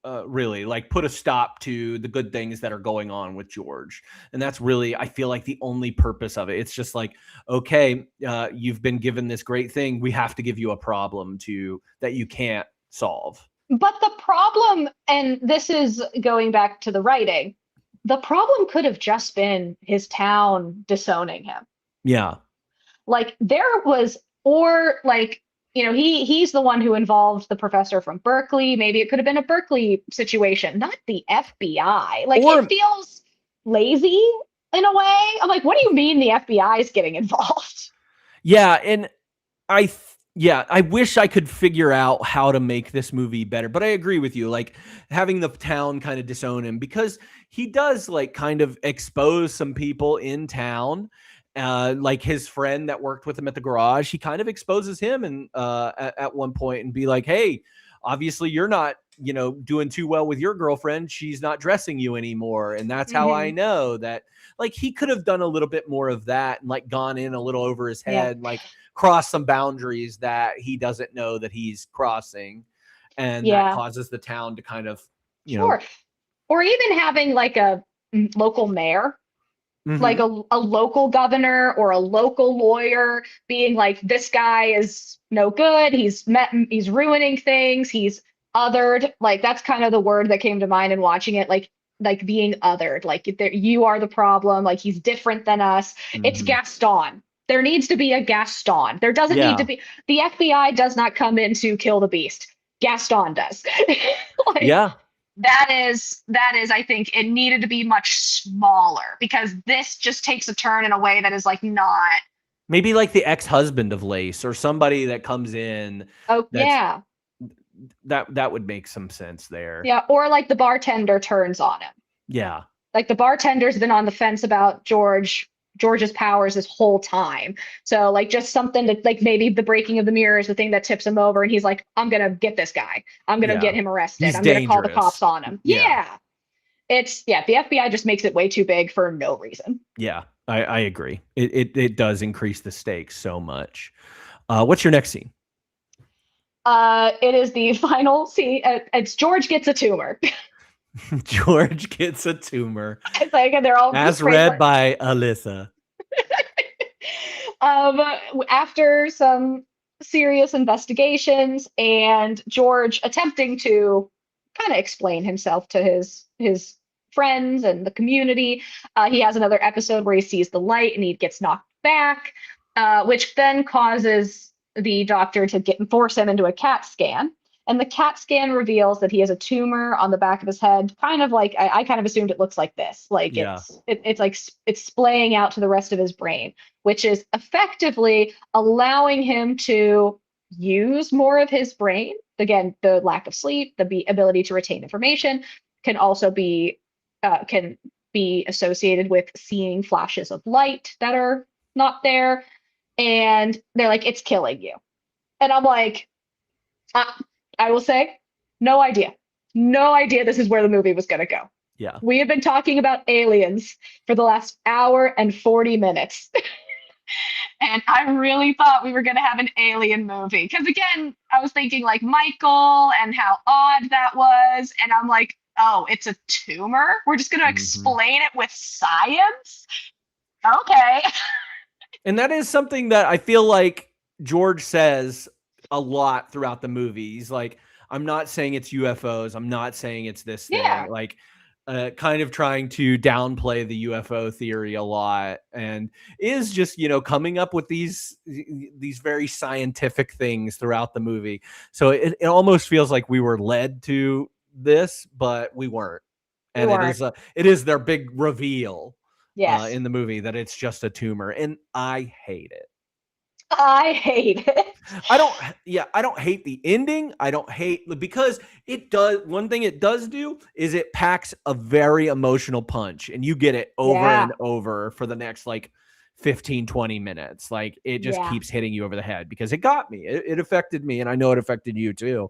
really, like put a stop to the good things that are going on with George. And that's really, I feel like, the only purpose of it. It's just like, okay, you've been given this great thing. We have to give you a problem that you can't solve. But the problem, and this is going back to the writing, the problem could have just been his town disowning him. Yeah. Like there was, or like, he's the one who involved the professor from Berkeley. Maybe it could have been a Berkeley situation, not the FBI. Like Or it feels lazy in a way. I'm like, what do you mean the FBI is getting involved? yeah, and I wish I could figure out how to make this movie better, but I agree with you. Like having the town kind of disown him, because he does like kind of expose some people in town. Like his friend that worked with him at the garage, he kind of exposes him and at one point and be like, hey, obviously you're not, doing too well with your girlfriend. She's not dressing you anymore. And that's how I know that. Like he could have done a little bit more of that and like gone in a little over his head, like cross some boundaries that he doesn't know that he's crossing. And that causes the town to kind of, Sure. Or even having like a local mayor, like a local governor or a local lawyer being like, this guy is no good. He's ruining things. He's othered. Like that's kind of the word that came to mind in watching it. Like being othered, like you are the problem. Like he's different than us. It's Gaston. There needs to be a Gaston. There doesn't need to be. The FBI does not come in to kill the beast. Gaston does. That is, I think it needed to be much smaller, because this just takes a turn in a way that is like not. Maybe like the ex-husband of Lace or somebody that comes in. Oh, yeah. That would make some sense there. Yeah. Or like the bartender turns on him. Yeah. Like the bartender's been on the fence about George's powers this whole time. So like just something that like maybe the breaking of the mirror is the thing that tips him over, and he's like, I'm gonna get this guy. I'm gonna get him arrested. I'm gonna call the cops on him. Yeah. It's the FBI just makes it way too big for no reason. Yeah, I agree. It does increase the stakes so much. What's your next scene? It is the final scene. It's George gets a tumor. George gets a tumor. It's like, and they're all as read by Alyssa. After some serious investigations and George attempting to kind of explain himself to his friends and the community, he has another episode where he sees the light and he gets knocked back, which then causes the doctor to force him into a CAT scan. And the CAT scan reveals that he has a tumor on the back of his head, kind of like, I kind of assumed it looks like this. Like it's like it's splaying out to the rest of his brain, which is effectively allowing him to use more of his brain. Again, the lack of sleep, the ability to retain information can also be associated with seeing flashes of light that are not there. And they're like, it's killing you. And I'm like, I will say, no idea this is where the movie was going to go. Yeah. We have been talking about aliens for the last hour and 40 minutes. And I really thought we were going to have an alien movie. Because again, I was thinking like Michael and how odd that was. And I'm like, oh, it's a tumor? We're just going to explain it with science? Okay. And that is something that I feel like George says a lot throughout the movie. He's like, I'm not saying it's UFOs. I'm not saying it's this thing. Yeah. Like, kind of trying to downplay the UFO theory a lot, and is just, coming up with these very scientific things throughout the movie. So it almost feels like we were led to this, but we weren't. And it is their big reveal in the movie that it's just a tumor. And I hate it. I hate it. I don't hate the ending. I don't hate, because it does. One thing it does do is it packs a very emotional punch, and you get it over and over for the next like 15, 20 minutes. Like it just keeps hitting you over the head, because it got me. It affected me, and I know it affected you too.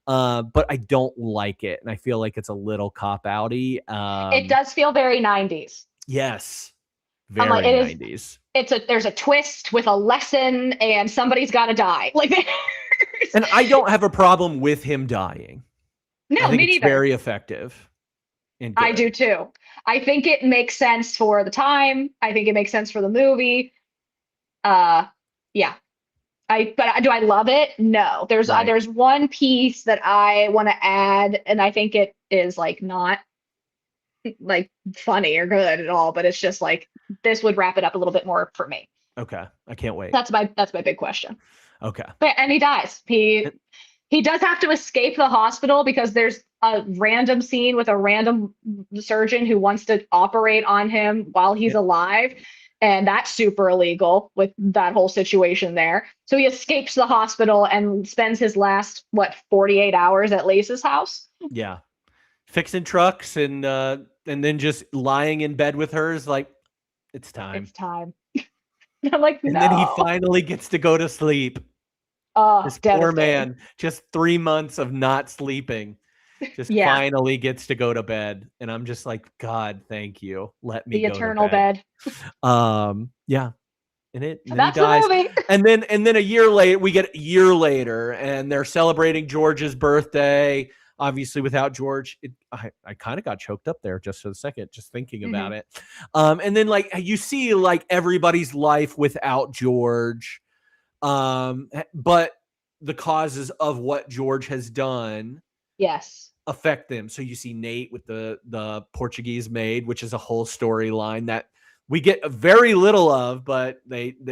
But I don't like it, and I feel like it's a little cop-outy. It does feel very 90s. Yes. Very like, 90s. There's a twist with a lesson, and somebody's got to die. Like, and I don't have a problem with him dying. No, I think me it's neither. Very effective. I do too. I think it makes sense for the time. I think it makes sense for the movie. Yeah. But do I love it? No. There's one piece that I want to add, and I think it is like not like funny or good at all, but it's just like this would wrap it up a little bit more for me. Okay. I can't wait. That's my big question. Okay. But and he dies. He does have to escape the hospital because there's a random scene with a random surgeon who wants to operate on him while he's alive. And that's super illegal with that whole situation there. So he escapes the hospital and spends his last, 48 hours at Lace's house. Yeah. Fixing trucks and then just lying in bed with her is like, it's time. It's time. I'm like, And no. then he finally gets to go to sleep. Oh, This poor man, just 3 months of not sleeping, just finally gets to go to bed. And I'm just like, God, thank you. Let me The go eternal to bed. Yeah. And then That's he dies. the movie. And then a year later, we get a year later, and they're celebrating George's birthday. Obviously, without George, I kind of got choked up there just for a second, just thinking about it. And then like you see like everybody's life without George. But the causes of what George has done affect them. So you see Nate with the Portuguese maid, which is a whole storyline that we get very little of, but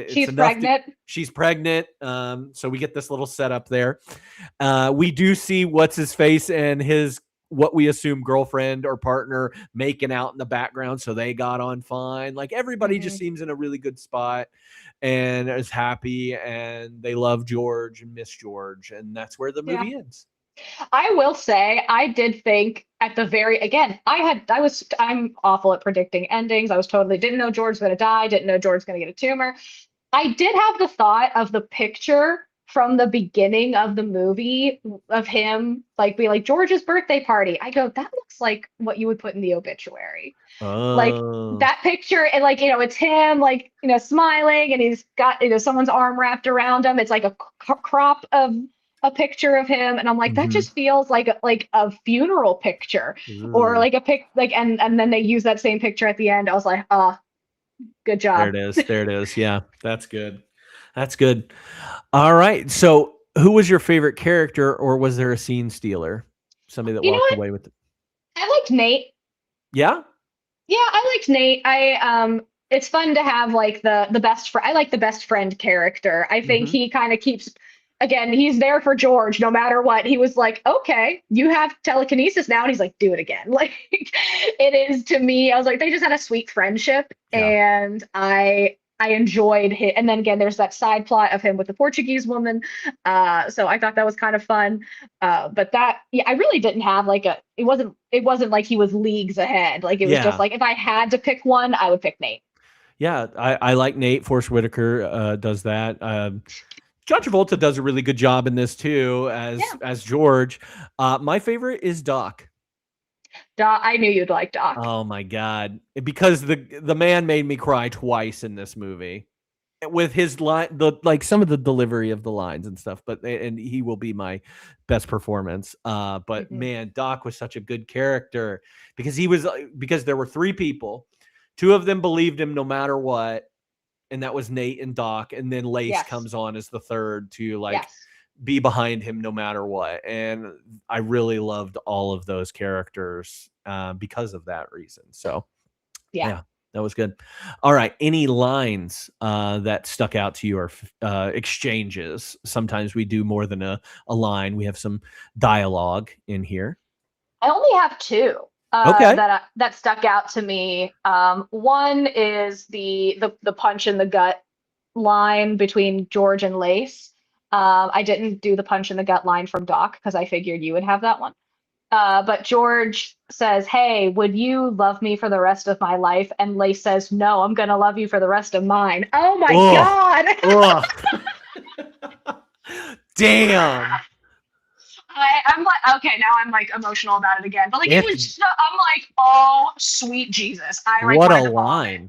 she's pregnant. She's pregnant. So we get this little setup there. We do see what's his face and his what we assume girlfriend or partner making out in the background. So they got on fine. Like everybody just seems in a really good spot and is happy, and they love George and miss George. And that's where the movie ends. I will say, I did think at the I'm awful at predicting endings. I didn't know George was going to die, didn't know George was going to get a tumor. I did have the thought of the picture from the beginning of the movie of him like be like George's birthday party. I go, that looks like what you would put in the obituary. Like that picture, and like, it's him like, smiling, and he's got, someone's arm wrapped around him. It's like a crop of a picture of him, and I'm like, that just feels like a funeral picture. Or like and then they use that same picture at the end. I was like, oh, good job. There it is. Yeah, that's good. All right. So who was your favorite character, or was there a scene stealer? Somebody that walked away with it? I liked Nate. Yeah? Yeah, I liked Nate. It's fun to have like the best friend. I like the best friend character. I think he kind of keeps, again, he's there for George no matter what. He was like, okay, you have telekinesis now. And he's like, do it again. Like it is to me, I was like, they just had a sweet friendship, and I enjoyed it. And then again, there's that side plot of him with the Portuguese woman. So I thought that was kind of fun. But I really didn't have like it wasn't like he was leagues ahead. Like it was just like, if I had to pick one, I would pick Nate. Yeah, I like Nate. Forrest Whitaker does that. John Travolta does a really good job in this too, as George. My favorite is Doc. I knew you'd like Doc. Oh my God. Because the man made me cry twice in this movie with his line, some of the delivery of the lines and stuff, and he will be my best performance. But man, Doc was such a good character because there were three people, two of them believed him no matter what. And that was Nate and Doc. And then Lace comes on as the third to be behind him no matter what. And I really loved all of those characters because of that reason. So yeah, that was good. All right. Any lines that stuck out to you, or exchanges? Sometimes we do more than a line. We have some dialogue in here. I only have two. Okay. That stuck out to me. One is the punch in the gut line between George and Lace. I didn't do the punch in the gut line from Doc because I figured you would have that one. But George says, "Hey, would you love me for the rest of my life?" And Lace says, "No, I'm gonna love you for the rest of mine." Oh my God! Damn. I'm like, okay, now I'm like emotional about it again. But like it was, I'm like, oh sweet Jesus! What a line!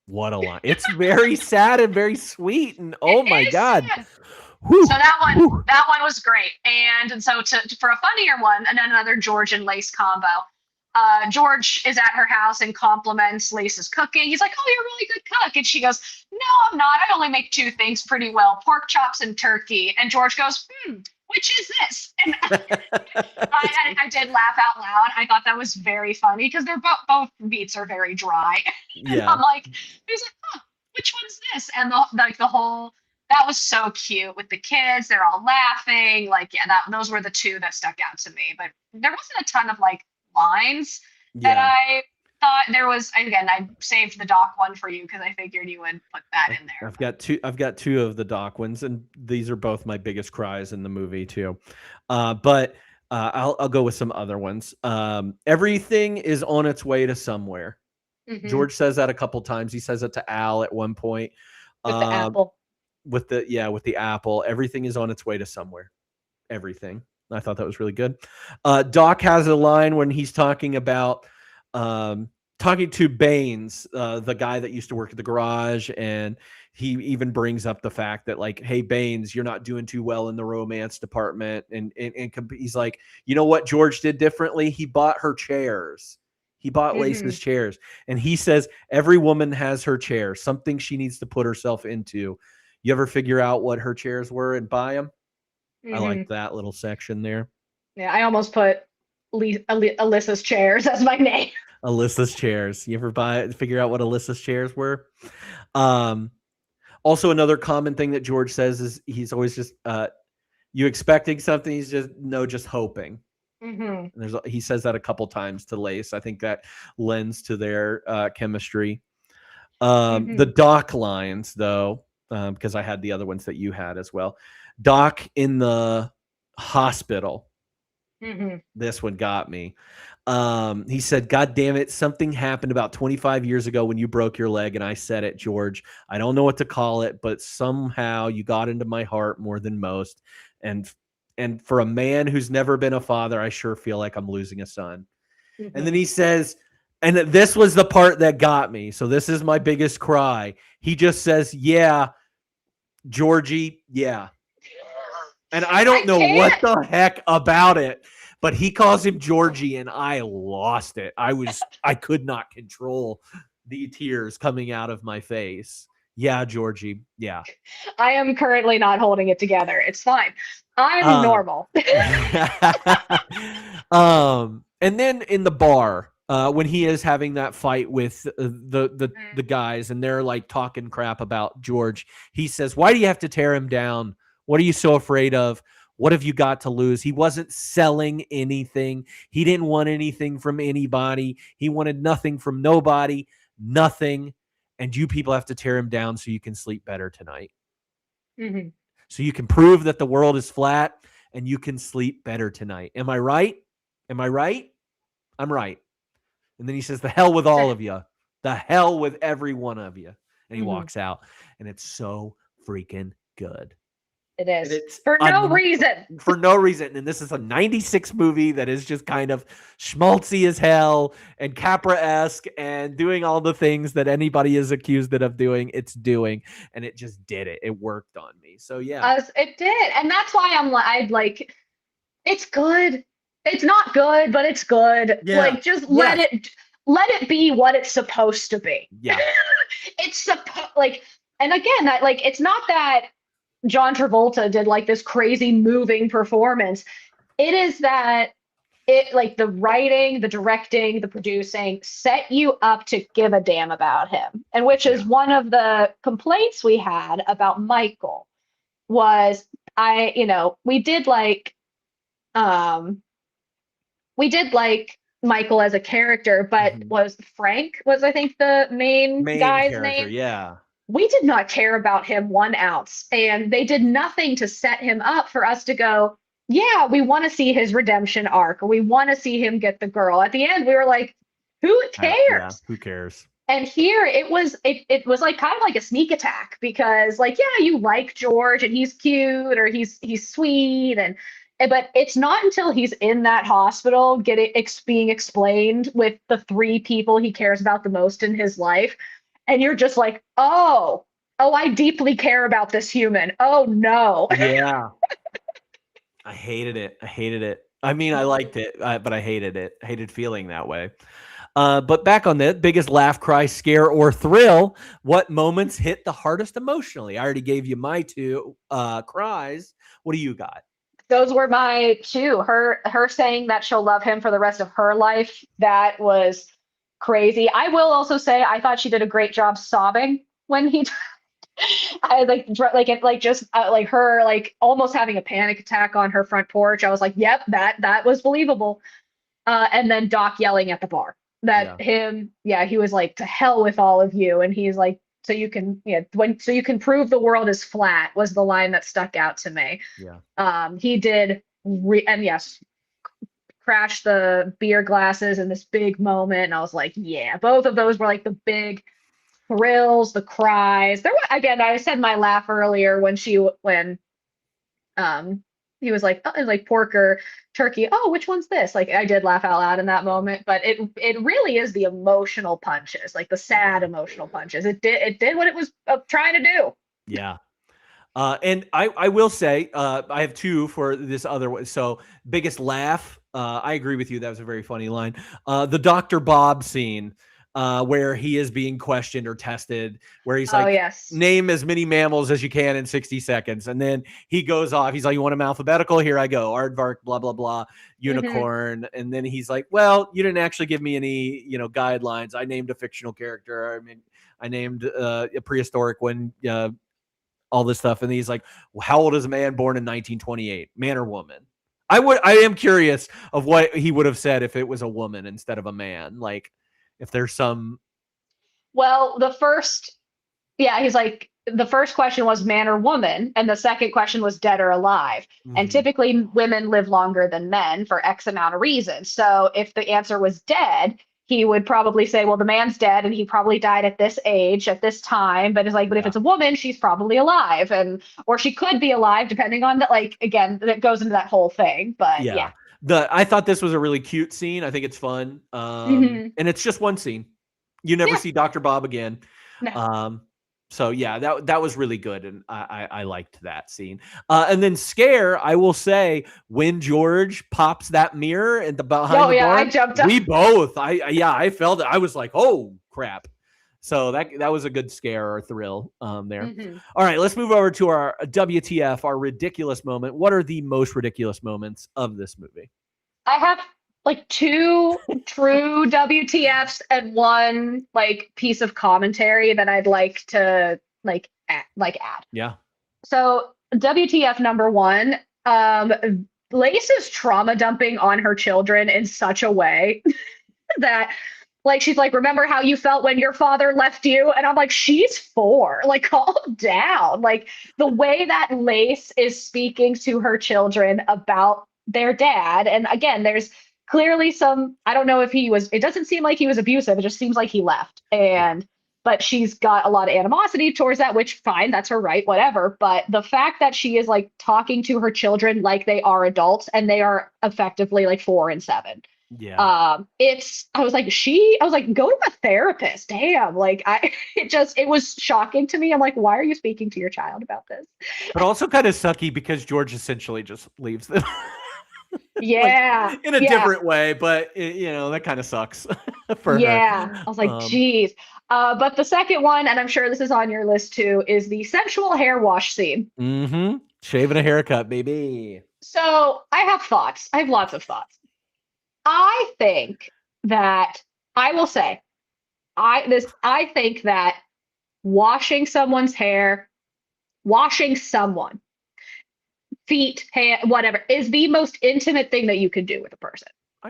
What a line! It's very sad and very sweet, and oh my God! So that one was great. And so for a funnier one, and another George and Lace combo. George is at her house and compliments Lace's cooking. He's like, "Oh, you're a really good cook." And she goes, "No, I'm not. I only make two things pretty well: pork chops and turkey." And George goes, which is this? And I did laugh out loud. I thought that was very funny because they're both beats are very dry. And Yeah. I'm like, he's like, huh, which one's this? And the whole that was so cute with the kids. They're all laughing. Like, yeah, those were the two that stuck out to me. But there wasn't a ton of like lines that Yeah. I thought there was. Again, I saved the doc one for you because I figured you would put that in there. I've got two of the doc ones, and these are both my biggest cries in the movie too. But I'll go with some other ones. Everything is on its way to somewhere. Mhm. George says that a couple times. He says it to Al at one point. With the apple. With the apple. Everything is on its way to somewhere. Everything. I thought that was really good. Doc has a line when he's talking about talking to Baines, the guy that used to work at the garage, and he even brings up the fact that, like, hey, Baines, you're not doing too well in the romance department. And he's like, you know what George did differently? He bought her chairs. He bought Lace's chairs. And he says, every woman has her chair, something she needs to put herself into. You ever figure out what her chairs were and buy them? I like that little section there. Yeah, I almost put Alyssa's chairs as my name. Alyssa's chairs. You ever figure out what Alyssa's chairs were? Also, another common thing that George says is he's always just you expecting something. He's just hoping. And he says that a couple times to Lace. I think that lends to their chemistry. The Doc lines, though, because I had the other ones that you had as well. Doc in the hospital. This one got me. He said, God damn it, something happened about 25 years ago when you broke your leg, and I said it, George. I don't know what to call it, but somehow you got into my heart more than most. And for a man who's never been a father, I sure feel like I'm losing a son. And then he says, and this was the part that got me. So this is my biggest cry. He just says, yeah, Georgie, yeah. And I don't know what the heck about it, but he calls him Georgie, and I lost it. I could not control the tears coming out of my face. Yeah, Georgie. Yeah. I am currently not holding it together. It's fine. I'm normal. And then in the bar, when he is having that fight with the guys, and they're like talking crap about George, he says, why do you have to tear him down? What are you so afraid of? What have you got to lose? He wasn't selling anything. He didn't want anything from anybody. He wanted nothing from nobody, nothing. And you people have to tear him down so you can sleep better tonight. So you can prove that the world is flat and you can sleep better tonight. Am I right? Am I right? I'm right. And then he says, the hell with all of you. The hell with every one of you. And he walks out. And it's so freaking good. It is. It's for no reason. For no reason. And this is a 96 movie that is just kind of schmaltzy as hell and Capra-esque and doing all the things that anybody is accused of doing. It's doing. And it just did it. It worked on me. So yeah. It did. And that's why I'd like, it's good. It's not good, but it's good. Yeah. Like, just let it be what it's supposed to be. Yeah. It's like, and again, that like, it's not that John Travolta did like this crazy moving performance. It is that it, like, the writing, the directing, the producing set you up to give a damn about him. And which is one of the complaints we had about Michael was we did like Michael as a character, but was Frank I think the main guy's character, name. Yeah. We did not care about him 1 ounce, and they did nothing to set him up for us to go, yeah, we want to see his redemption arc, or we want to see him get the girl. At the end, we were like, who cares? Yeah, who cares? And here it was like kind of like a sneak attack, because like, yeah, you like George and he's cute or he's sweet, but it's not until he's in that hospital being explained with the 3 people he cares about the most in his life. And you're just like, oh, I deeply care about this human. Oh, no. Yeah. I hated it. I mean, I liked it, but I hated it. I hated feeling that way. But back on the biggest laugh, cry, scare, or thrill, what moments hit the hardest emotionally? I already gave you my 2 cries. What do you got? those were my two. Her saying that she'll love him for the rest of her life. That was crazy. I will also say I thought she did a great job sobbing when he I like just like her like almost having a panic attack on her front porch. I was like, yep, that was believable. And then Doc yelling at the bar that Yeah. he was like, to hell with all of you, and he's like, so you can so you can prove the world is flat was the line that stuck out to me. Yeah. He did and yes, crash the beer glasses in this big moment, and I was like, yeah, both of those were like the big thrills, the cries. There were, again, I said my laugh earlier when um he was like, oh, like pork or turkey. Oh, which one's this? Like I did laugh out loud in that moment, but it really is the emotional punches, like the sad emotional punches. It did what it was trying to do. Yeah. And I will say, I have two for this other one. So biggest laugh. I agree with you. That was a very funny line. The Dr. Bob scene, where he is being questioned or tested, where he's Oh like, yes. name as many mammals as you can in 60 seconds. And then he goes off. He's like, you want them alphabetical? Here I go. Aardvark, blah, blah, blah, unicorn. And then he's like, well, you didn't actually give me any, guidelines. I named a fictional character. I mean, I named a prehistoric one, all this stuff. And he's like, well, how old is a man born in 1928, man or woman? I am curious of what he would have said if it was a woman instead of a man. Like if there's some. Well, he's like, the first question was man or woman, and the second question was dead or alive. And typically women live longer than men for X amount of reasons. So if the answer was dead, he would probably say, well, the man's dead and he probably died at this age, at this time. But it's like, but if it's a woman, she's probably alive, or she could be alive, depending on like, again, that goes into that whole thing. But yeah. I thought this was a really cute scene. I think it's fun. And it's just one scene. You never see Dr. Bob again. No. So yeah, that was really good, and I liked that scene. And then scare, I will say, when George pops that mirror at the behind the barn, I jumped up. We both, I felt it. I was like, oh crap. So that was a good scare or thrill there. All right, let's move over to our WTF, our ridiculous moment. What are the most ridiculous moments of this movie? I have like two true WTFs and one like piece of commentary that I'd like to add. Yeah. So WTF number one, Lace is trauma dumping on her children in such a way that like she's like, remember how you felt when your father left you? And I'm like, she's 4. Like, calm down. Like the way that Lace is speaking to her children about their dad. And again, there's clearly I don't know if it doesn't seem like he was abusive. It just seems like he left. But she's got a lot of animosity towards that, which fine, that's her right, whatever. But the fact that she is like talking to her children like they are adults and they are effectively like 4 and 7. Yeah. I was like, go to a therapist. Damn. Like it was shocking to me. I'm like, why are you speaking to your child about this? But also kind of sucky because George essentially just leaves them. Yeah. Like, in a different way, but that kind of sucks for her. I was like, geez. But the second one, and I'm sure this is on your list too, is the sensual hair wash scene. Shaving a haircut, baby. So I have thoughts. I have lots of thoughts. I think that I will say, I think that washing someone's hair, washing someone, feet, hand, whatever, is the most intimate thing that you could do with a person.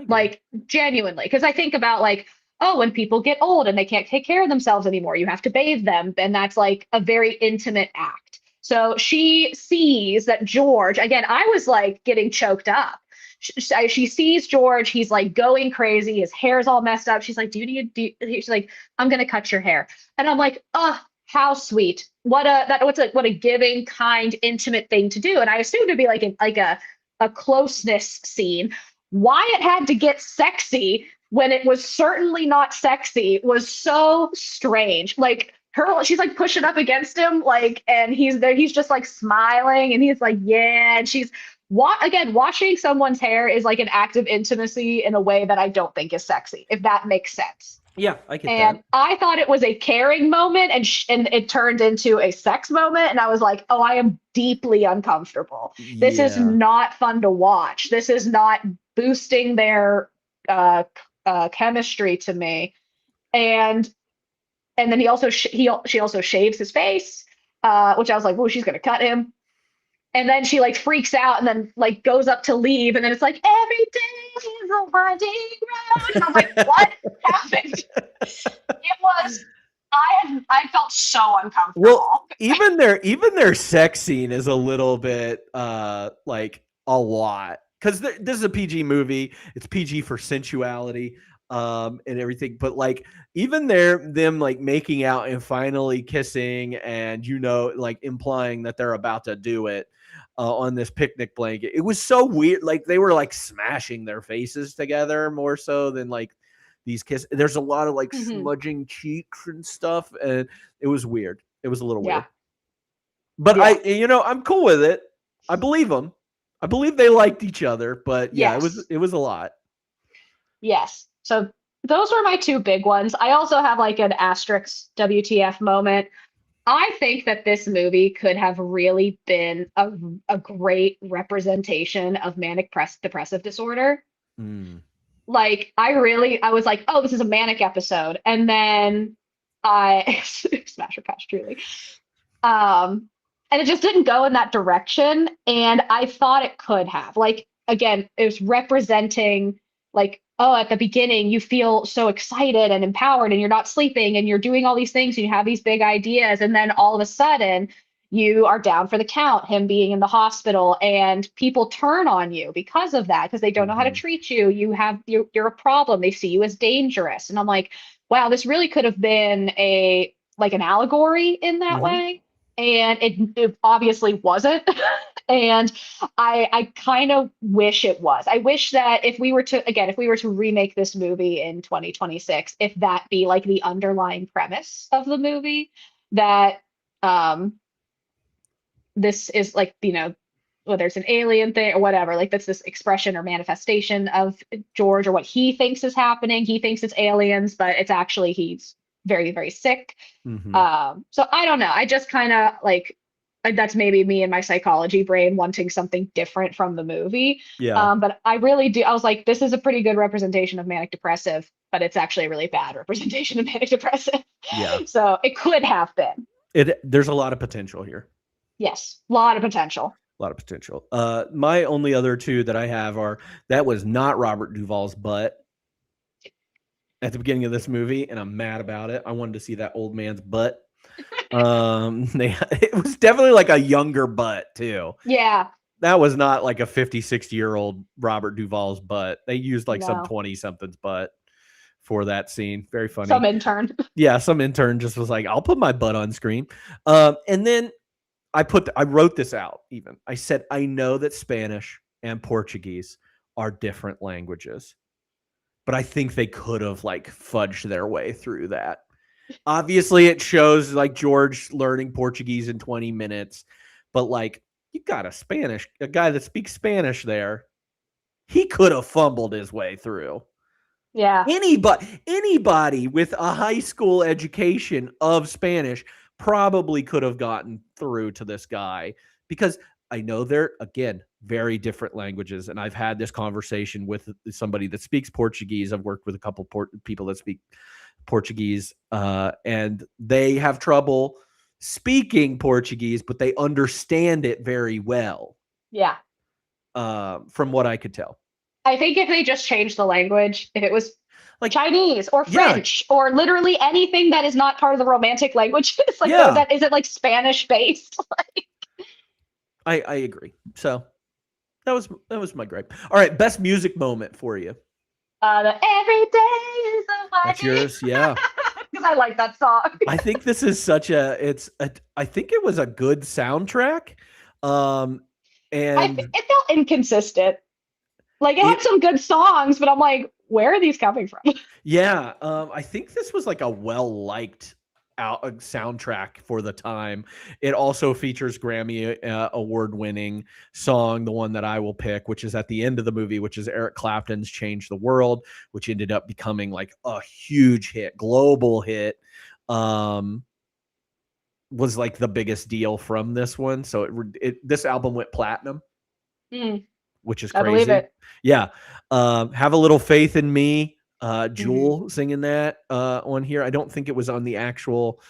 Like genuinely, because I think about like, oh, when people get old and they can't take care of themselves anymore, you have to bathe them, and that's like a very intimate act. So she sees that George, again, I was like getting choked up. She sees George, he's like going crazy, his hair's all messed up. She's like, she's like, I'm gonna cut your hair. And I'm like, oh, how sweet. What a giving, kind, intimate thing to do. And I assumed it'd be like a closeness scene. Why it had to get sexy when it was certainly not sexy was so strange. Like she's like pushing up against him, like, and he's there, he's just like smiling, and he's like, yeah, and she's washing someone's hair is like an act of intimacy in a way that I don't think is sexy, if that makes sense. Yeah, I get And that. I thought it was a caring moment, and it turned into a sex moment. And I was like, oh, I am deeply uncomfortable. This is Yeah. not fun to watch. This is not boosting their uh, chemistry to me. And then she also shaves his face, which I was like, oh, she's gonna cut him. And then she like freaks out and then like goes up to leave, and then it's like every day is a winding road, and I'm like, what happened? It was I felt so Well, uncomfortable. even their sex scene is a little bit like a lot, because this is a PG movie. It's PG for sensuality and everything, but like even them like making out and finally kissing, and like implying that they're about to do it on this picnic blanket, it was so weird. Like they were like smashing their faces together more so than like these kiss. There's a lot of like Mhm. smudging cheeks and stuff, and it was weird. It was a little Yeah. weird. But Yeah. I'm cool with it. I believe them. I believe they liked each other, but yeah, Yes. it was a lot. Yes. So those were my two big ones. I also have like an asterisk WTF moment. I think that this movie could have really been a great representation of depressive disorder. Mm. Like I was like, oh, this is a manic episode. And then I Smasher Patch truly. Um, and it just didn't go in that direction. And I thought it could have. Like, again, it was representing, like, oh, at the beginning, you feel so excited and empowered, and you're not sleeping, and you're doing all these things, and you have these big ideas. And then all of a sudden, you are down for the count, him being in the hospital, and people turn on you because of that, because they don't know how to Mm-hmm. treat you. You're a problem. They see you as dangerous. And I'm like, wow, this really could have been like an allegory in that Mm-hmm. way, and it obviously wasn't. And I kind of wish it was. I wish that if we were to remake this movie in 2026, if that be like the underlying premise of the movie, that um this is like, whether it's an alien thing or whatever, like that's this expression or manifestation of George, or what he thinks is happening. He thinks it's aliens, but it's actually he's very, very sick. Mm-hmm. So I don't know. I just kind of like, that's maybe me and my psychology brain wanting something different from the movie. Yeah. But I really do. I was like, this is a pretty good representation of manic depressive, but it's actually a really bad representation of manic depressive. Yeah. So it could have been. There's a lot of potential here. Yes, a lot of potential. A lot of potential. My only other two that I have are that was not Robert Duvall's butt at the beginning of this movie, and I'm mad about it. I wanted to see that old man's butt. It was definitely like a younger butt too. Yeah. That was not like a 50, 60-year-old Robert Duvall's butt. They used like some No. 20-something's butt for that scene. Very funny. Some intern. Yeah, some intern just was like, I'll put my butt on screen. And then I wrote this out even. I said, I know that Spanish and Portuguese are different languages, but I think they could have like fudged their way through that. Obviously, it shows like George learning Portuguese in 20 minutes, but like you got a guy that speaks Spanish there. He could have fumbled his way through. Yeah. Anybody with a high school education of Spanish probably could have gotten through to this guy, because I know they're, again, very different languages. And I've had this conversation with somebody that speaks Portuguese. I've worked with a couple people that speak Portuguese, and they have trouble speaking Portuguese, but they understand it very well. Yeah. From what I could tell. I think if they just changed the language, if it was Like Chinese or French or literally anything that is not part of the romantic languages, like that isn't like Spanish based. I agree. So that was my gripe. All right, best music moment for you. The Every Day is a That's yours, yeah. Because I like that song. I think this is I think it was a good soundtrack. And it felt inconsistent. Like it had some good songs, but I'm like, where are these coming from? Yeah, I think this was like a well-liked soundtrack for the time. It also features Grammy award-winning song, the one that I will pick, which is at the end of the movie, which is Eric Clapton's "Change the World," which ended up becoming like a huge hit, global hit. Was like the biggest deal from this one. So this album went platinum, which is I believe crazy. it. Yeah. Have a Little Faith in Me. Jewel singing that on here. I don't think it was on the actual.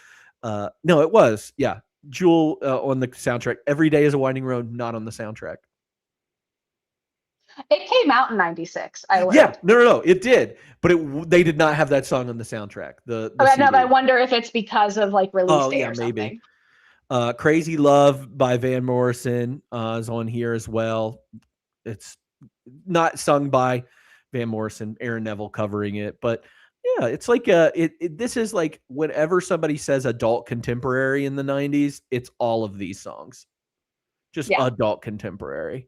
No, it was. Yeah. Jewel on the soundtrack. Every Day is a Winding Road, not on the soundtrack. It came out in 96. I learned. Yeah, no, it did, but they did not have that song on the soundtrack. The no, CD. but I wonder if it's because of like release date or maybe. something. Crazy Love by Van Morrison is on here as well. It's not sung by Van Morrison, Aaron Neville covering it, but yeah, it's like this is like whenever somebody says adult contemporary in the 90s, it's all of these songs. Just adult contemporary.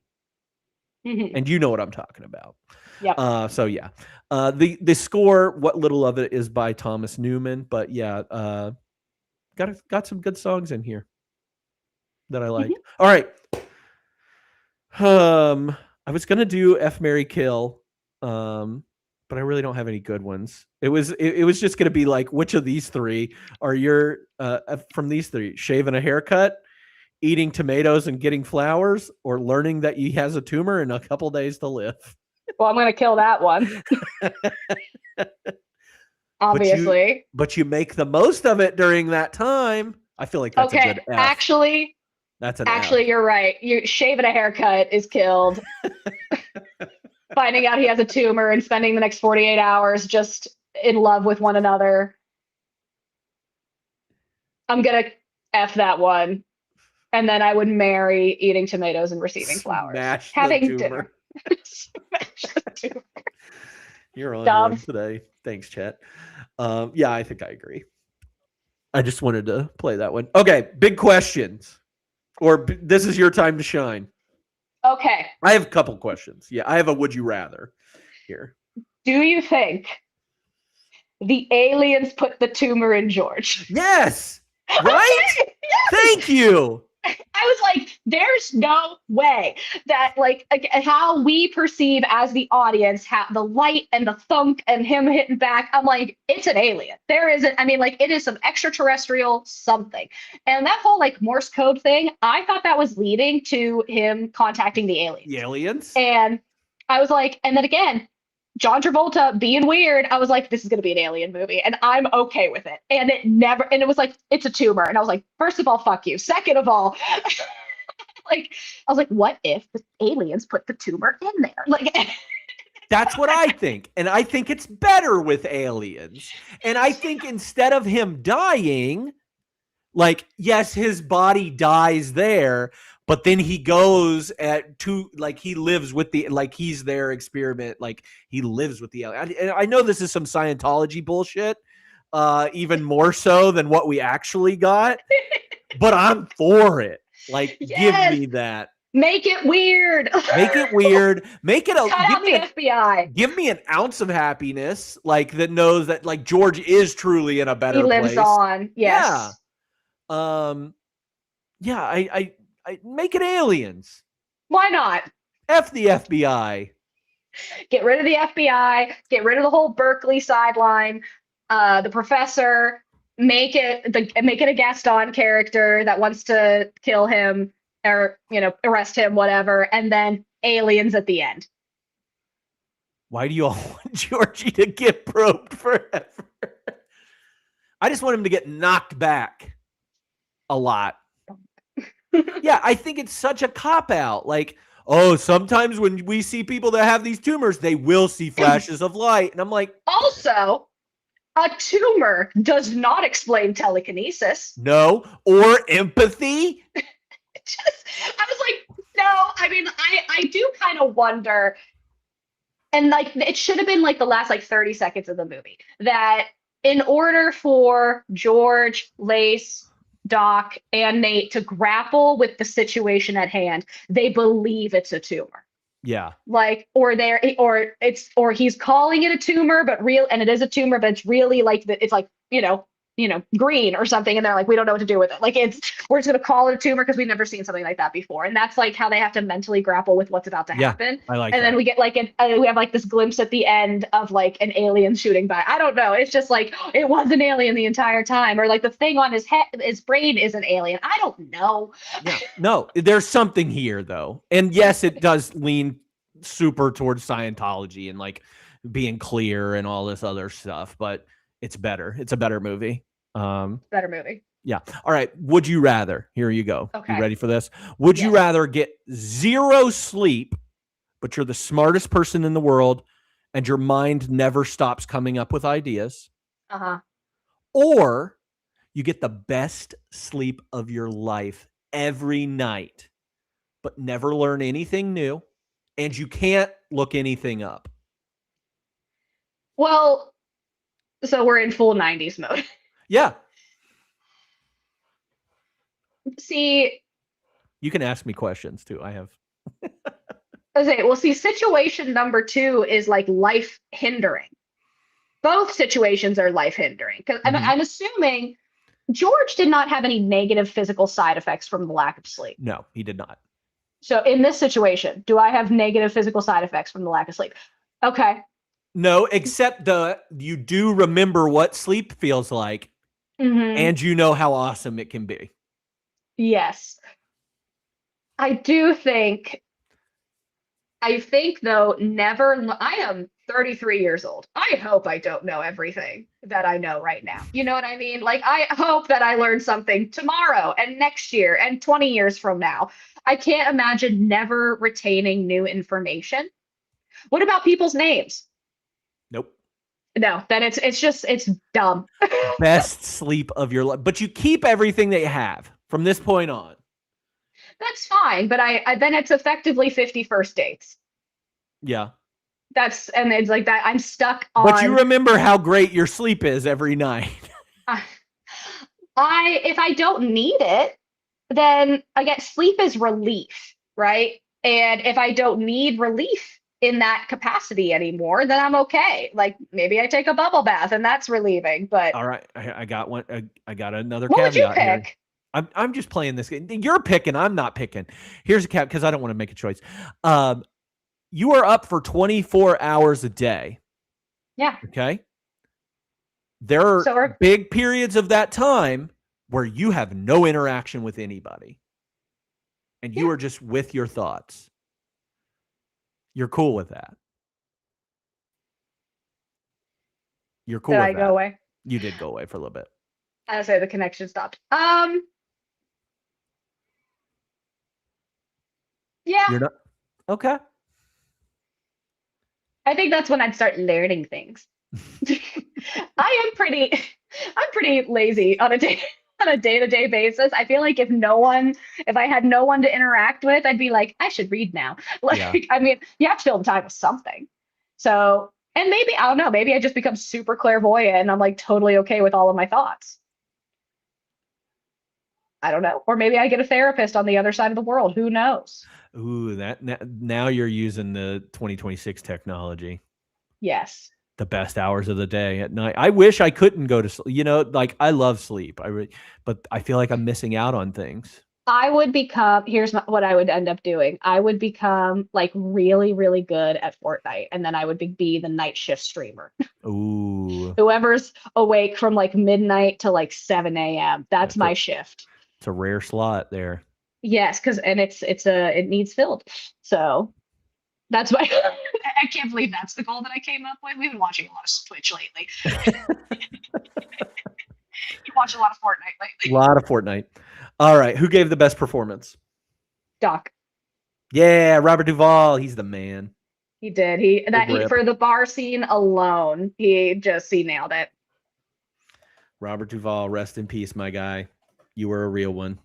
And you know what I'm talking about. Yeah. So yeah. The score, what little of it is by Thomas Newman, but yeah, got some good songs in here that I like. All right. I was gonna do F, Marry, Kill, but I really don't have any good ones. It was just gonna be like, which of these three are your from these three? Shaving a haircut, eating tomatoes and getting flowers, or learning that he has a tumor and a couple days to live? Well, I'm gonna kill that one. Obviously. But you make the most of it during that time. I feel like that's a good F. Actually, that's an F. You're right. You shaving a haircut is killed. Finding out he has a tumor and spending the next 48 hours just in love with one another. I'm gonna F that one. And then I would marry eating tomatoes and receiving flowers. Having dinner. Smash the tumor. You're on one today. Thanks, Chet. Yeah, I think I agree. I just wanted to play that one. Okay, big questions. Or this is your time to shine. Okay. I have a couple questions. Yeah, I have a would you rather here. Do you think the aliens put the tumor in George? Yes. Right? Okay, yes. Thank you. I was like, there's no way that like how we perceive as the audience, the light and the thunk and him hitting back. I'm like, it's an alien. There isn't, I mean, like it is some extraterrestrial something. And that whole like Morse code thing, I thought that was leading to him contacting the aliens. The aliens? And I was like, and then again, John Travolta being weird, I was like, this is going to be an alien movie, and I'm okay with it. And it was like, it's a tumor. And I was like, first of all, fuck you. Second of all, I was like, what if the aliens put the tumor in there? Like, that's what I think. And I think it's better with aliens. And I think instead of him dying, like, yes, his body dies there, but then he goes he lives with he's their experiment. Like he lives with the alien. And I know this is some Scientology bullshit, even more so than what we actually got, but I'm for it. Like, yes. Give me that. Make it weird. Make it weird. Make it FBI. Give me an ounce of happiness, like that knows that like George is truly in a better place. He lives on. Yes. Yeah. I make it aliens. Why not? F the FBI. Get rid of the FBI. Get rid of the whole Berkeley sideline. The professor. Make it a Gaston character that wants to kill him or arrest him, whatever, and then aliens at the end. Why do you all want Georgie to get probed forever? I just want him to get knocked back a lot. Yeah, I think it's such a cop-out. Like, oh, sometimes when we see people that have these tumors, they will see flashes of light. And I'm like... Also, a tumor does not explain telekinesis. No, or empathy. I was like, no, I mean, I do kind of wonder, and like, it should have been like the last like 30 seconds of the movie, that in order for George, Lace, Doc, and Nate to grapple with the situation at hand, they believe it's a tumor. Yeah. Like, or he's calling it a tumor, and it is a tumor, but it's really like it's like, green or something, and they're like, we don't know what to do with it. Like we're just gonna call it a tumor because we've never seen something like that before. And that's like how they have to mentally grapple with what's about to Yeah, happen. I like And that. then we get like we have like this glimpse at the end of like an alien shooting by. I don't know. It's just like it was an alien the entire time, or like the thing on his brain is an alien. I don't know. Yeah, no, there's something here though, and yes, it does lean super towards Scientology and like being clear and all this other stuff, but it's better. It's a better movie. Better movie. Yeah. All right. Would you rather? Here you go. Okay. You ready for this? Would you Yes. rather get 0 sleep, but you're the smartest person in the world and your mind never stops coming up with ideas? Uh-huh. Or you get the best sleep of your life every night, but never learn anything new, and you can't look anything up? Well, so we're in full 90s mode. Yeah. See, You can ask me questions too. I have. okay, well, see, situation number 2 is like life hindering. Both situations are life hindering because Mhm. I'm assuming George did not have any negative physical side effects from the lack of sleep. No, he did not. So in this situation, do I have negative physical side effects from the lack of sleep? Okay. No, except you do remember what sleep feels like, and you know how awesome it can be. Yes. I think though, I am 33 years old. I hope I don't know everything that I know right now. You know what I mean? Like, I hope that I learn something tomorrow and next year and 20 years from now. I can't imagine never retaining new information. What about people's names? Nope. No, then it's dumb. Best sleep of your life, but you keep everything that you have from this point on. That's fine, but I then it's effectively 50 first dates. Yeah. And it's like that. I'm stuck on. But you remember how great your sleep is every night. If I don't need it, then again, sleep is relief, right? And if I don't need relief in that capacity anymore, then I'm okay. Like maybe I take a bubble bath and that's relieving. But All right, I got one. I got another what would you caveat here. pick? I'm just playing this game. You're picking. I'm not picking. Here's a cap because I don't want to make a choice. You are up for 24 hours a day. Yeah. Okay. There are big periods of that time where you have no interaction with anybody, and you are just with your thoughts. You're cool with that. You're cool Did with I that. go away? You did go away for a little bit. I say the connection stopped. Yeah. You're not okay. I think that's when I'd start learning things. I'm pretty lazy on a day-to-day basis. I feel like if I had no one to interact with, I'd be like, I should read now. Like, Yeah. I mean, you have to fill the time with something. So, and maybe, I don't know, maybe I just become super clairvoyant and I'm like totally okay with all of my thoughts. I don't know. Or maybe I get a therapist on the other side of the world. Who knows? Ooh, now you're using the 2026 technology. Yes. The best hours of the day at night. I wish I couldn't go to sleep. Like I love sleep. But I feel like I'm missing out on things. I would become, what I would end up doing. I would become like really, really good at Fortnite. And then I would be the night shift streamer. Ooh. Whoever's awake from like midnight to like 7 a.m. That's my shift. It's a rare slot there. Yes, it needs filled. So that's why I can't believe that's the goal that I came up with. We've been watching a lot of Twitch lately. You watch a lot of Fortnite lately. A lot of Fortnite. All right. Who gave the best performance? Doc. Yeah, Robert Duvall. He's the man. He did. For the bar scene alone, he nailed it. Robert Duvall, rest in peace, my guy. You were a real one.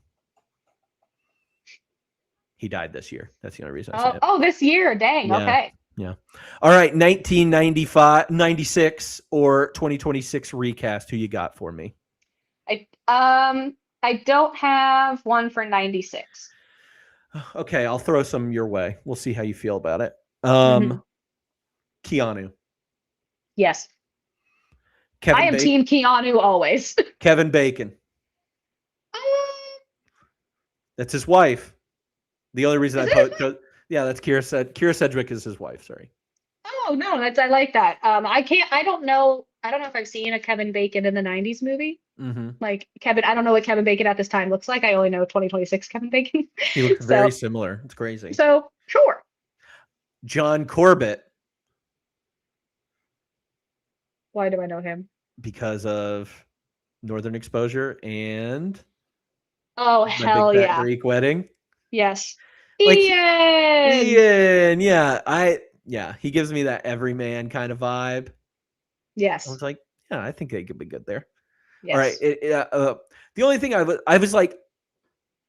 He died this year. That's the only reason I say it. Oh, this year. Dang. Yeah. Okay. Yeah. All right. 1995, 96 or 2026 recast. Who you got for me? I don't have one for 96. Okay. I'll throw some your way. We'll see how you feel about it. Keanu. Yes. Kevin I am Bacon. Team Keanu always. Kevin Bacon. That's his wife. The only reason Is I it? put, yeah, that's Kira Sedgwick is his wife. Sorry. Oh no, I like that. I can't. I don't know. I don't know if I've seen a Kevin Bacon in the '90s movie. Mm-hmm. Like Kevin, I don't know what Kevin Bacon at this time looks like. I only know 2026 Kevin Bacon. He looks very so similar. It's crazy. so sure. John Corbett, Why do I know him? because of Northern Exposure and Oh My Big hell Fat yeah. Greek Wedding. Yes. Like Ian. yeah, he gives me that everyman kind of vibe. I Yes. was like, yeah, I think they could be good there. Yes. All right. The only thing I was like,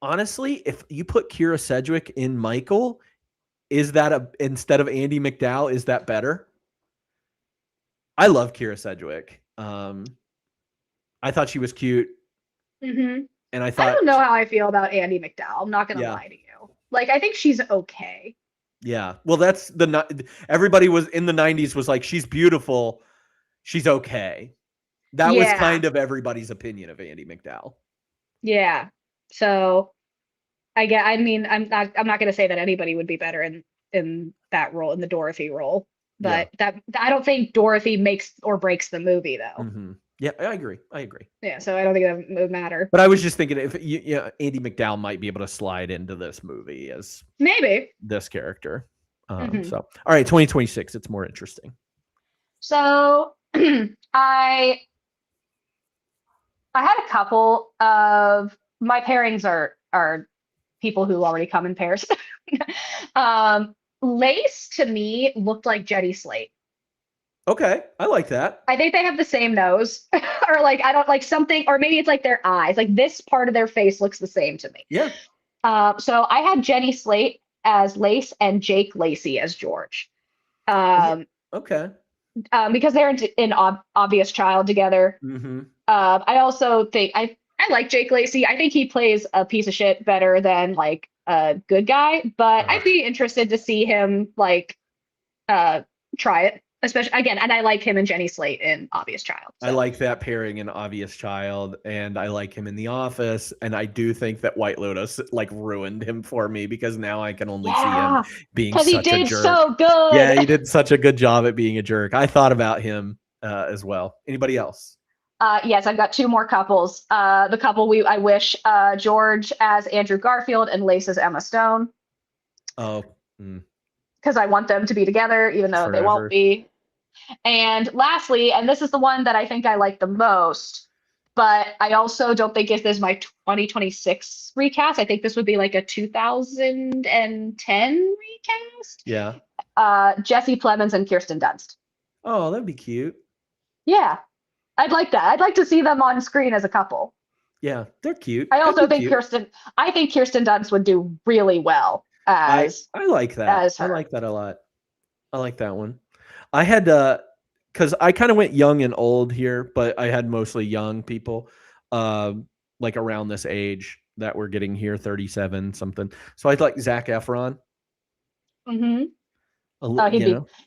honestly, if you put Kira Sedgwick in Michael, is that instead of Andy McDowell, is that better? I love Kira Sedgwick. I thought she was cute, Mm-hmm. and I I thought, don't know how I feel about Andy McDowell. I'm not gonna Yeah. lie to you. Like I think she's okay. yeah. Well, that's everybody was in the '90s was like, she's beautiful, she's okay. That was Yeah. kind of everybody's opinion of Andy McDowell. Yeah. So I mean, I'm not gonna say that anybody would be better in that role, in the Dorothy role. But I don't think Dorothy makes or breaks the movie though. Mm-hmm. Yeah, I agree. Yeah, so I don't think that would matter. But I was just thinking if Andy McDowell might be able to slide into this movie as Maybe. this character. Mhm. So, all right, 2026. It's more interesting. So I had a couple of my pairings are people who already come in pairs. Lace to me looked like Jetty Slate. Okay, I like that. I think they have the same nose, or like I don't like something, or maybe it's like their eyes. Like this part of their face looks the same to me. Yeah. So I had Jenny Slate as Lace and Jake Lacey as George. Okay. Because they're in Obvious Child together. Mm-hmm. I also think I like Jake Lacey. I think he plays a piece of shit better than like a good guy, but I'd be interested to see him like try it. Especially again, and I like him and Jenny Slate in Obvious Child. So. I like that pairing in Obvious Child, and I like him in The Office, and I do think that White Lotus like ruined him for me because now I can only see him being such he a did jerk. so good. Yeah, he did such a good job at being a jerk. I thought about him as well. Anybody else? Yes, I've got two more couples. The couple I wish George as Andrew Garfield and Lace as Emma Stone. Oh. Because I want them to be together, even though they won't be. And lastly, and this is the one that I think I like the most, but I also don't think this is my 2026 recast. I think this would be like a 2010 recast. Yeah. Jesse Plemons and Kirsten Dunst. Oh, that'd be cute. Yeah, I'd like that. I'd like to see them on screen as a couple. Yeah, they're cute. I also think Kirsten Dunst would do really well as I like that. I like that a lot. I like that one. I had because I kind of went young and old here, but I had mostly young people, like around this age that were getting here, 37 something. So I'd like Zac Efron. Mm-hmm.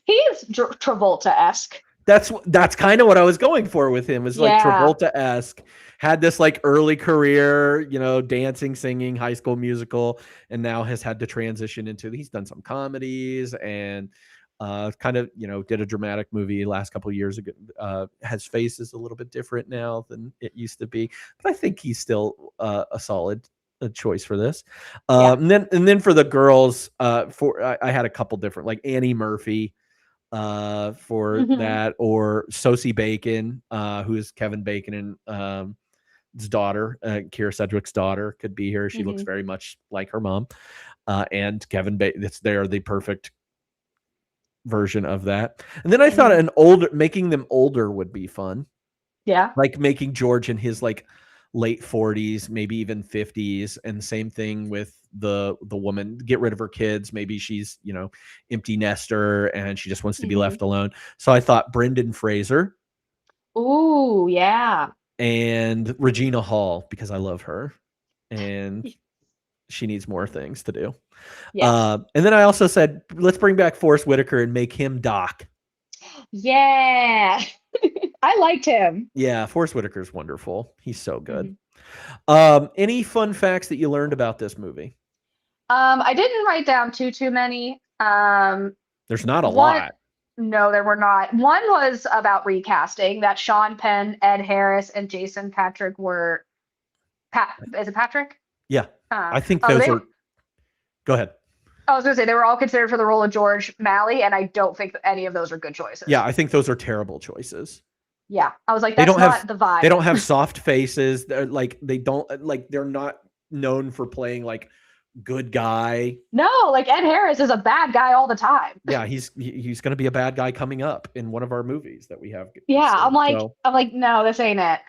He's Travolta-esque. That's kind of what I was going for with him. Is like Travolta-esque. Had this like early career, dancing, singing, High School Musical, and now has had to transition into. He's done some comedies and kind of did a dramatic movie last couple of years ago. His face is a little bit different now than it used to be, but I think he's still a solid choice for this. And then for the girls, I had a couple different, like Annie Murphy for that, or Sosie Bacon, who is Kevin Bacon and his daughter, Kira Sedgwick's daughter, could be here. She looks very much like her mom, and Kevin Bacon. They're the perfect version of that. And then I thought making them older would be fun. Yeah, like making George in his like late 40s, maybe even 50s, and same thing with the woman. Get rid of her kids. Maybe she's empty nester and she just wants to be left alone. So I thought Brendan Fraser. Ooh, yeah. And Regina Hall, because I love her and she needs more things to do. Yes. And then I also said, let's bring back Forrest Whitaker and make him Doc. Yeah. I liked him. Yeah, Forrest Whitaker's wonderful. He's so good. Mhm. Any fun facts that you learned about this movie? I didn't write down too many. There's not a One, lot. no, there were not. One was about recasting that Sean Penn, Ed Harris, and Jason Patrick were. Is it Patrick? Yeah, I think Oh, those are. Go ahead. I was gonna say they were all considered for the role of George Malley, and I don't think that any of those are good choices. Yeah, I think those are terrible choices. Yeah, I was like, They that's don't not have the vibe. they don't have soft faces. They're like they don't like they're not known for playing like good guy. No, like Ed Harris is a bad guy all the time. Yeah, he's going to be a bad guy coming up in one of our movies that we have. Yeah, seen, I'm like, no, this ain't it.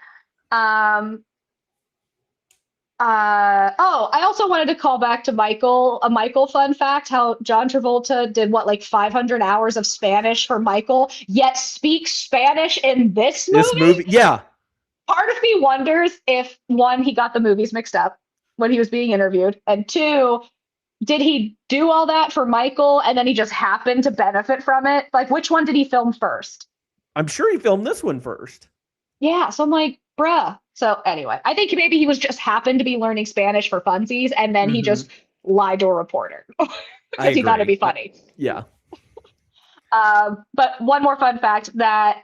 I also wanted to call back to a Michael fun fact, how John Travolta did what, like 500 hours of Spanish for Michael, yet speaks Spanish in this movie. This movie, yeah. Part of me wonders if, one, he got the movies mixed up when he was being interviewed, and two, did he do all that for Michael and then he just happened to benefit from it? Like, which one did he film first? I'm sure he filmed this one first. Yeah, so I'm like, bruh. So anyway, I think maybe he was just happened to be learning Spanish for funsies, and then he just lied to a reporter because he thought it'd be funny. Yeah. But one more fun fact that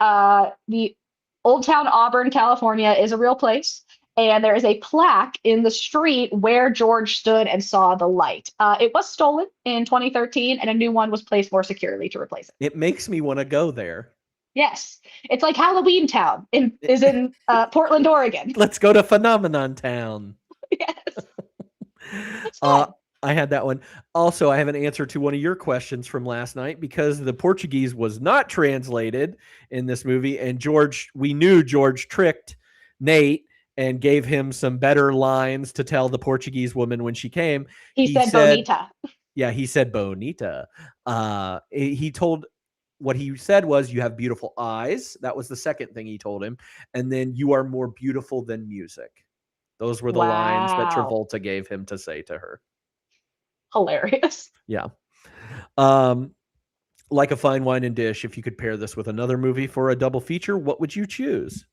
the Old Town Auburn, California is a real place. And there is a plaque in the street where George stood and saw the light. It was stolen in 2013, and a new one was placed more securely to replace it. It makes me want to go there. Yes, it's like Halloween Town is in Portland, Oregon. Let's go to Phenomenon Town. Yes. I had that one. Also, I have an answer to one of your questions from last night, because the Portuguese was not translated in this movie, and we knew George tricked Nate and gave him some better lines to tell the Portuguese woman when she came. He said bonita. Yeah, he said bonita. What he said was, you have beautiful eyes. That was the second thing he told him. And then, you are more beautiful than music. Those were the lines that Travolta gave him to say to her. Hilarious. Yeah. Like a fine wine and dish, if you could pair this with another movie for a double feature, what would you choose?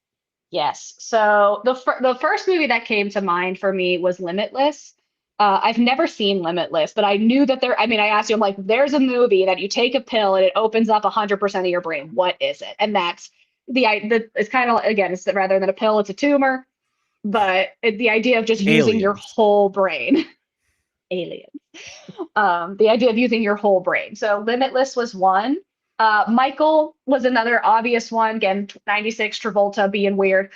Yes. So the first movie that came to mind for me was Limitless. I've never seen Limitless, but I knew that I asked you, I'm like, there's a movie that you take a pill and it opens up 100% of your brain. What is it? And that's it's kind of, again, it's rather than a pill, it's a tumor, but the idea of just using your whole brain. Aliens. The idea of using your whole brain. So Limitless was one. Michael was another obvious one. Again, 96, Travolta being weird.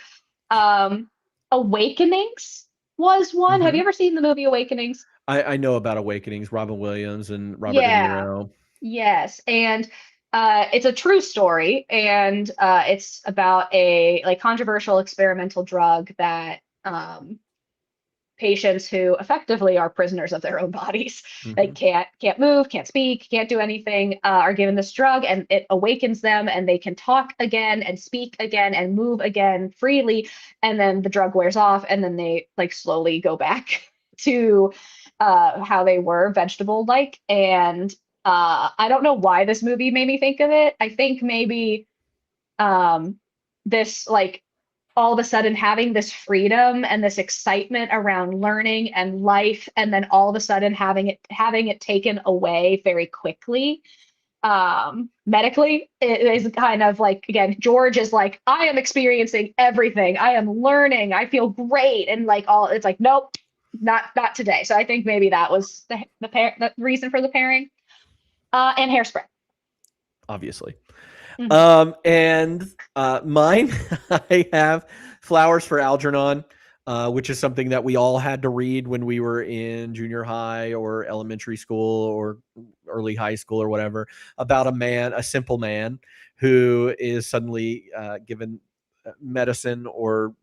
Awakenings was one. Have you ever seen the movie Awakenings? I know about Awakenings, Robin Williams and Robert De Niro. Yes. And it's a true story, and it's about a controversial experimental drug that patients who effectively are prisoners of their own bodies, they can't move, can't speak, can't do anything, are given this drug, and it awakens them, and they can talk again and speak again and move again freely, and then the drug wears off, and then they slowly go back to how they were, vegetable like. And I don't know why this movie made me think of it. I think maybe this all of a sudden having this freedom and this excitement around learning and life, and then all of a sudden having it taken away very quickly, medically, it is kind of like, again, George is like, I am experiencing everything, I am learning, I feel great, and it's like, nope, not today. So I think maybe that was the reason for the pairing. And Hairspray, obviously. And mine, I have Flowers for Algernon, which is something that we all had to read when we were in junior high or elementary school or early high school or whatever, about a simple man who is suddenly given medicine or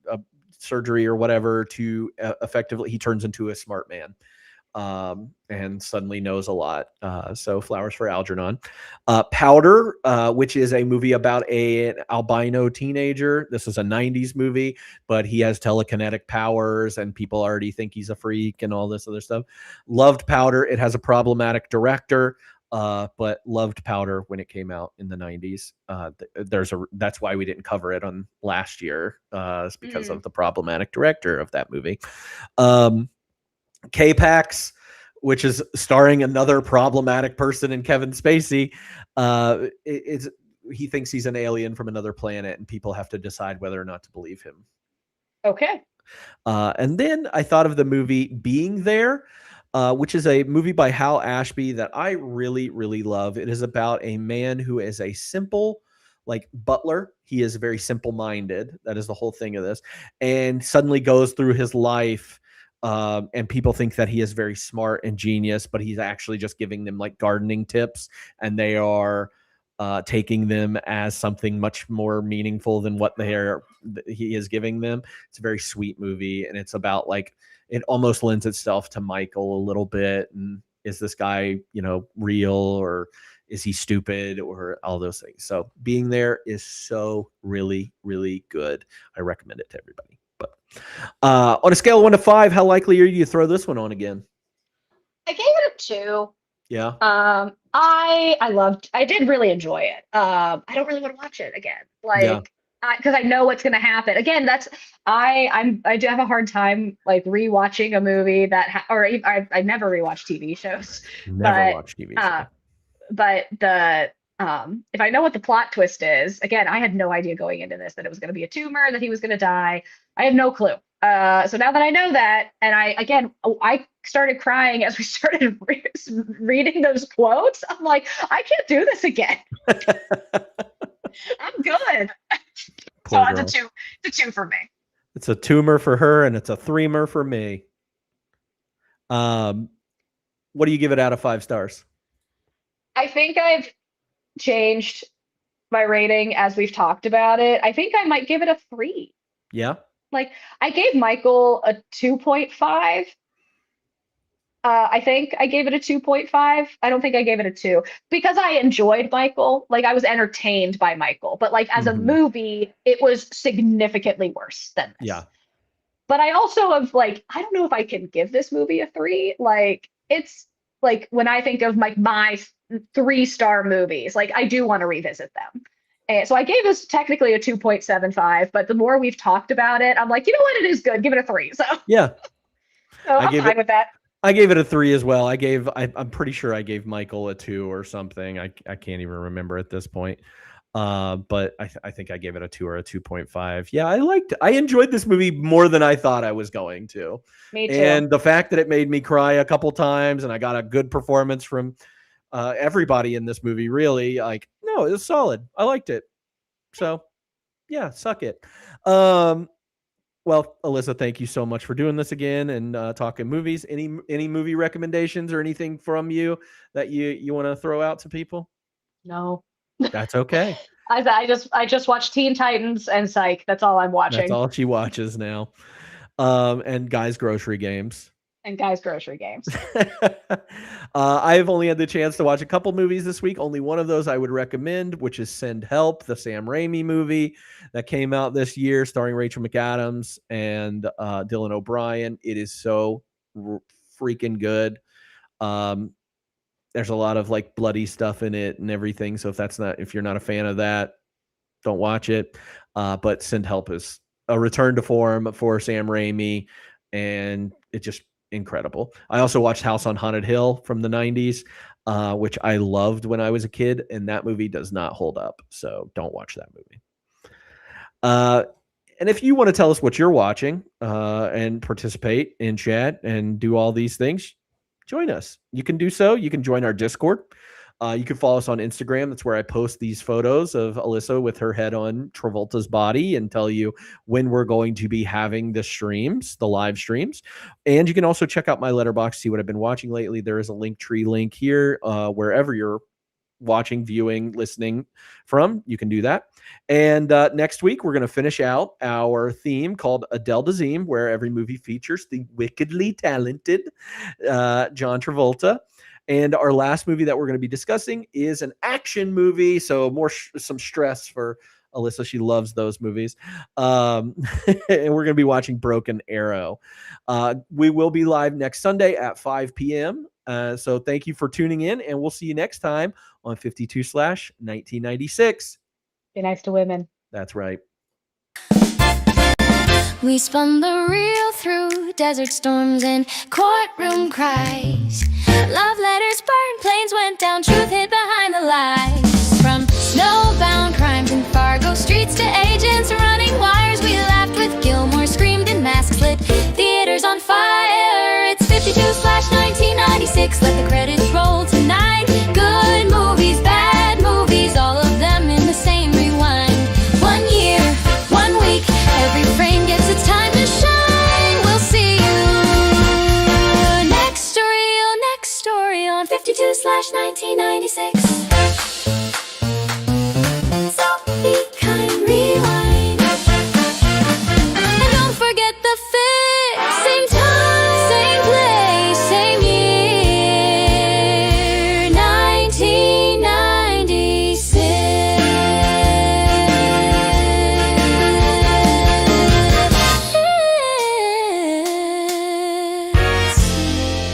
surgery or whatever to effectively, he turns into a smart man. And suddenly knows a lot. So Flowers for Algernon. Powder, which is a movie about an albino teenager. This is a 90s movie, but he has telekinetic powers and people already think he's a freak and all this other stuff. Loved Powder. It has a problematic director. but loved Powder when it came out in the 90s. That's why we didn't cover it on last year, it's because of the problematic director of that movie. K-Pax, which is starring another problematic person in Kevin Spacey. He thinks he's an alien from another planet, and people have to decide whether or not to believe him. Okay. And then I thought of the movie Being There, which is a movie by Hal Ashby that I really, really love. It is about a man who is a simple, like, butler. He is very simple-minded. That is the whole thing of this. And suddenly goes through his life, and people think that he is very smart and genius, but he's actually just giving them like gardening tips, and they are taking them as something much more meaningful than what he is giving them. It's a very sweet movie, and it's about like, it almost lends itself to Michael a little bit. And is this guy, real, or is he stupid, or all those things? So Being There is so really, really good. I recommend it to everybody. But on a scale of 1 to 5, how likely are you to throw this one on again? I gave it a 2. Yeah. I did really enjoy it. I don't really want to watch it again. Because I know what's going to happen. Again, I do have a hard time like rewatching a movie I never rewatch TV shows. Never watch TV shows. But if I know what the plot twist is, again, I had no idea going into this that it was going to be a tumor, that he was going to die. I had no clue. So now that I know that, and I started crying as we started reading those quotes. I'm like, I can't do this again. I'm good. So it's a 2 for me. It's a tumor for her, and it's a 3-mer for me. What do you give it out of 5 stars? I think I've changed my rating as we've talked about it. I think I might give it a 3. Yeah. Like, I gave Michael a 2.5. I think I gave it a 2.5. I don't think I gave it a 2 because I enjoyed Michael. Like, I was entertained by Michael, but like as a movie, it was significantly worse than this. Yeah. But I also have like, I don't know if I can give this movie a 3. Like, it's like when I think of like my 3-star movies, like I do want to revisit them. And so I gave this technically a 2.75, but the more we've talked about it, I'm like, you know what? It is good. Give it a 3. So yeah, I'm fine with that. I gave it a 3 as well. I'm pretty sure I gave Michael a 2 or something. I can't even remember at this point. But I think I gave it a 2 or a 2.5. Yeah, I enjoyed this movie more than I thought I was going to. Me too. And the fact that it made me cry a couple times, and I got a good performance from everybody in this movie, really, like, no, it was solid. I liked it. So yeah, suck it. Well, Alyssa, thank you so much for doing this again and talking movies. Any movie recommendations or anything from you that you want to throw out to people? No. That's okay. I just watched Teen Titans and Psych. That's all I'm watching. That's all she watches now. And Guys Grocery Games. And Guys Grocery Games. I've only had the chance to watch a couple movies this week. Only one of those I would recommend, which is Send Help, the Sam Raimi movie that came out this year, starring Rachel McAdams and Dylan O'Brien. It is so freaking good. There's a lot of like bloody stuff in it and everything. So if you're not a fan of that, don't watch it. But Send Help is a return to form for Sam Raimi, and it just incredible. I also watched House on Haunted Hill from the 90s, which I loved when I was a kid, and that movie does not hold up. So don't watch that movie. And if you want to tell us what you're watching and participate in chat and do all these things, join us. You can do so. You can join our Discord. You can follow us on Instagram. That's where I post these photos of Alyssa with her head on Travolta's body and tell you when we're going to be having the live streams. And you can also check out my Letterboxd, see what I've been watching lately. There is a Linktree link here, wherever you're watching, viewing, listening from. You can do that. And next week, we're going to finish out our theme called Adele Dazeem, where every movie features the wickedly talented John Travolta. And our last movie that we're going to be discussing is an action movie. So some stress for Alyssa. She loves those movies. And we're going to be watching Broken Arrow. We will be live next Sunday at 5 p.m. So thank you for tuning in, and we'll see you next time on 52/1996. Be nice to women. That's right. We spun the reel through desert storms and courtroom cries. Love letters burned, planes went down, truth hid behind the lies. From snowbound crimes in Fargo streets to agents running wires, we laughed with Gilmore, screamed in masks, lit theaters on fire. It's 52/1996, let the credits roll tonight. Good movies, bad movies, all of them in the same rewind. 1 year, 1 week, every frame gets its time to shine. We'll see you next story on 52/1996.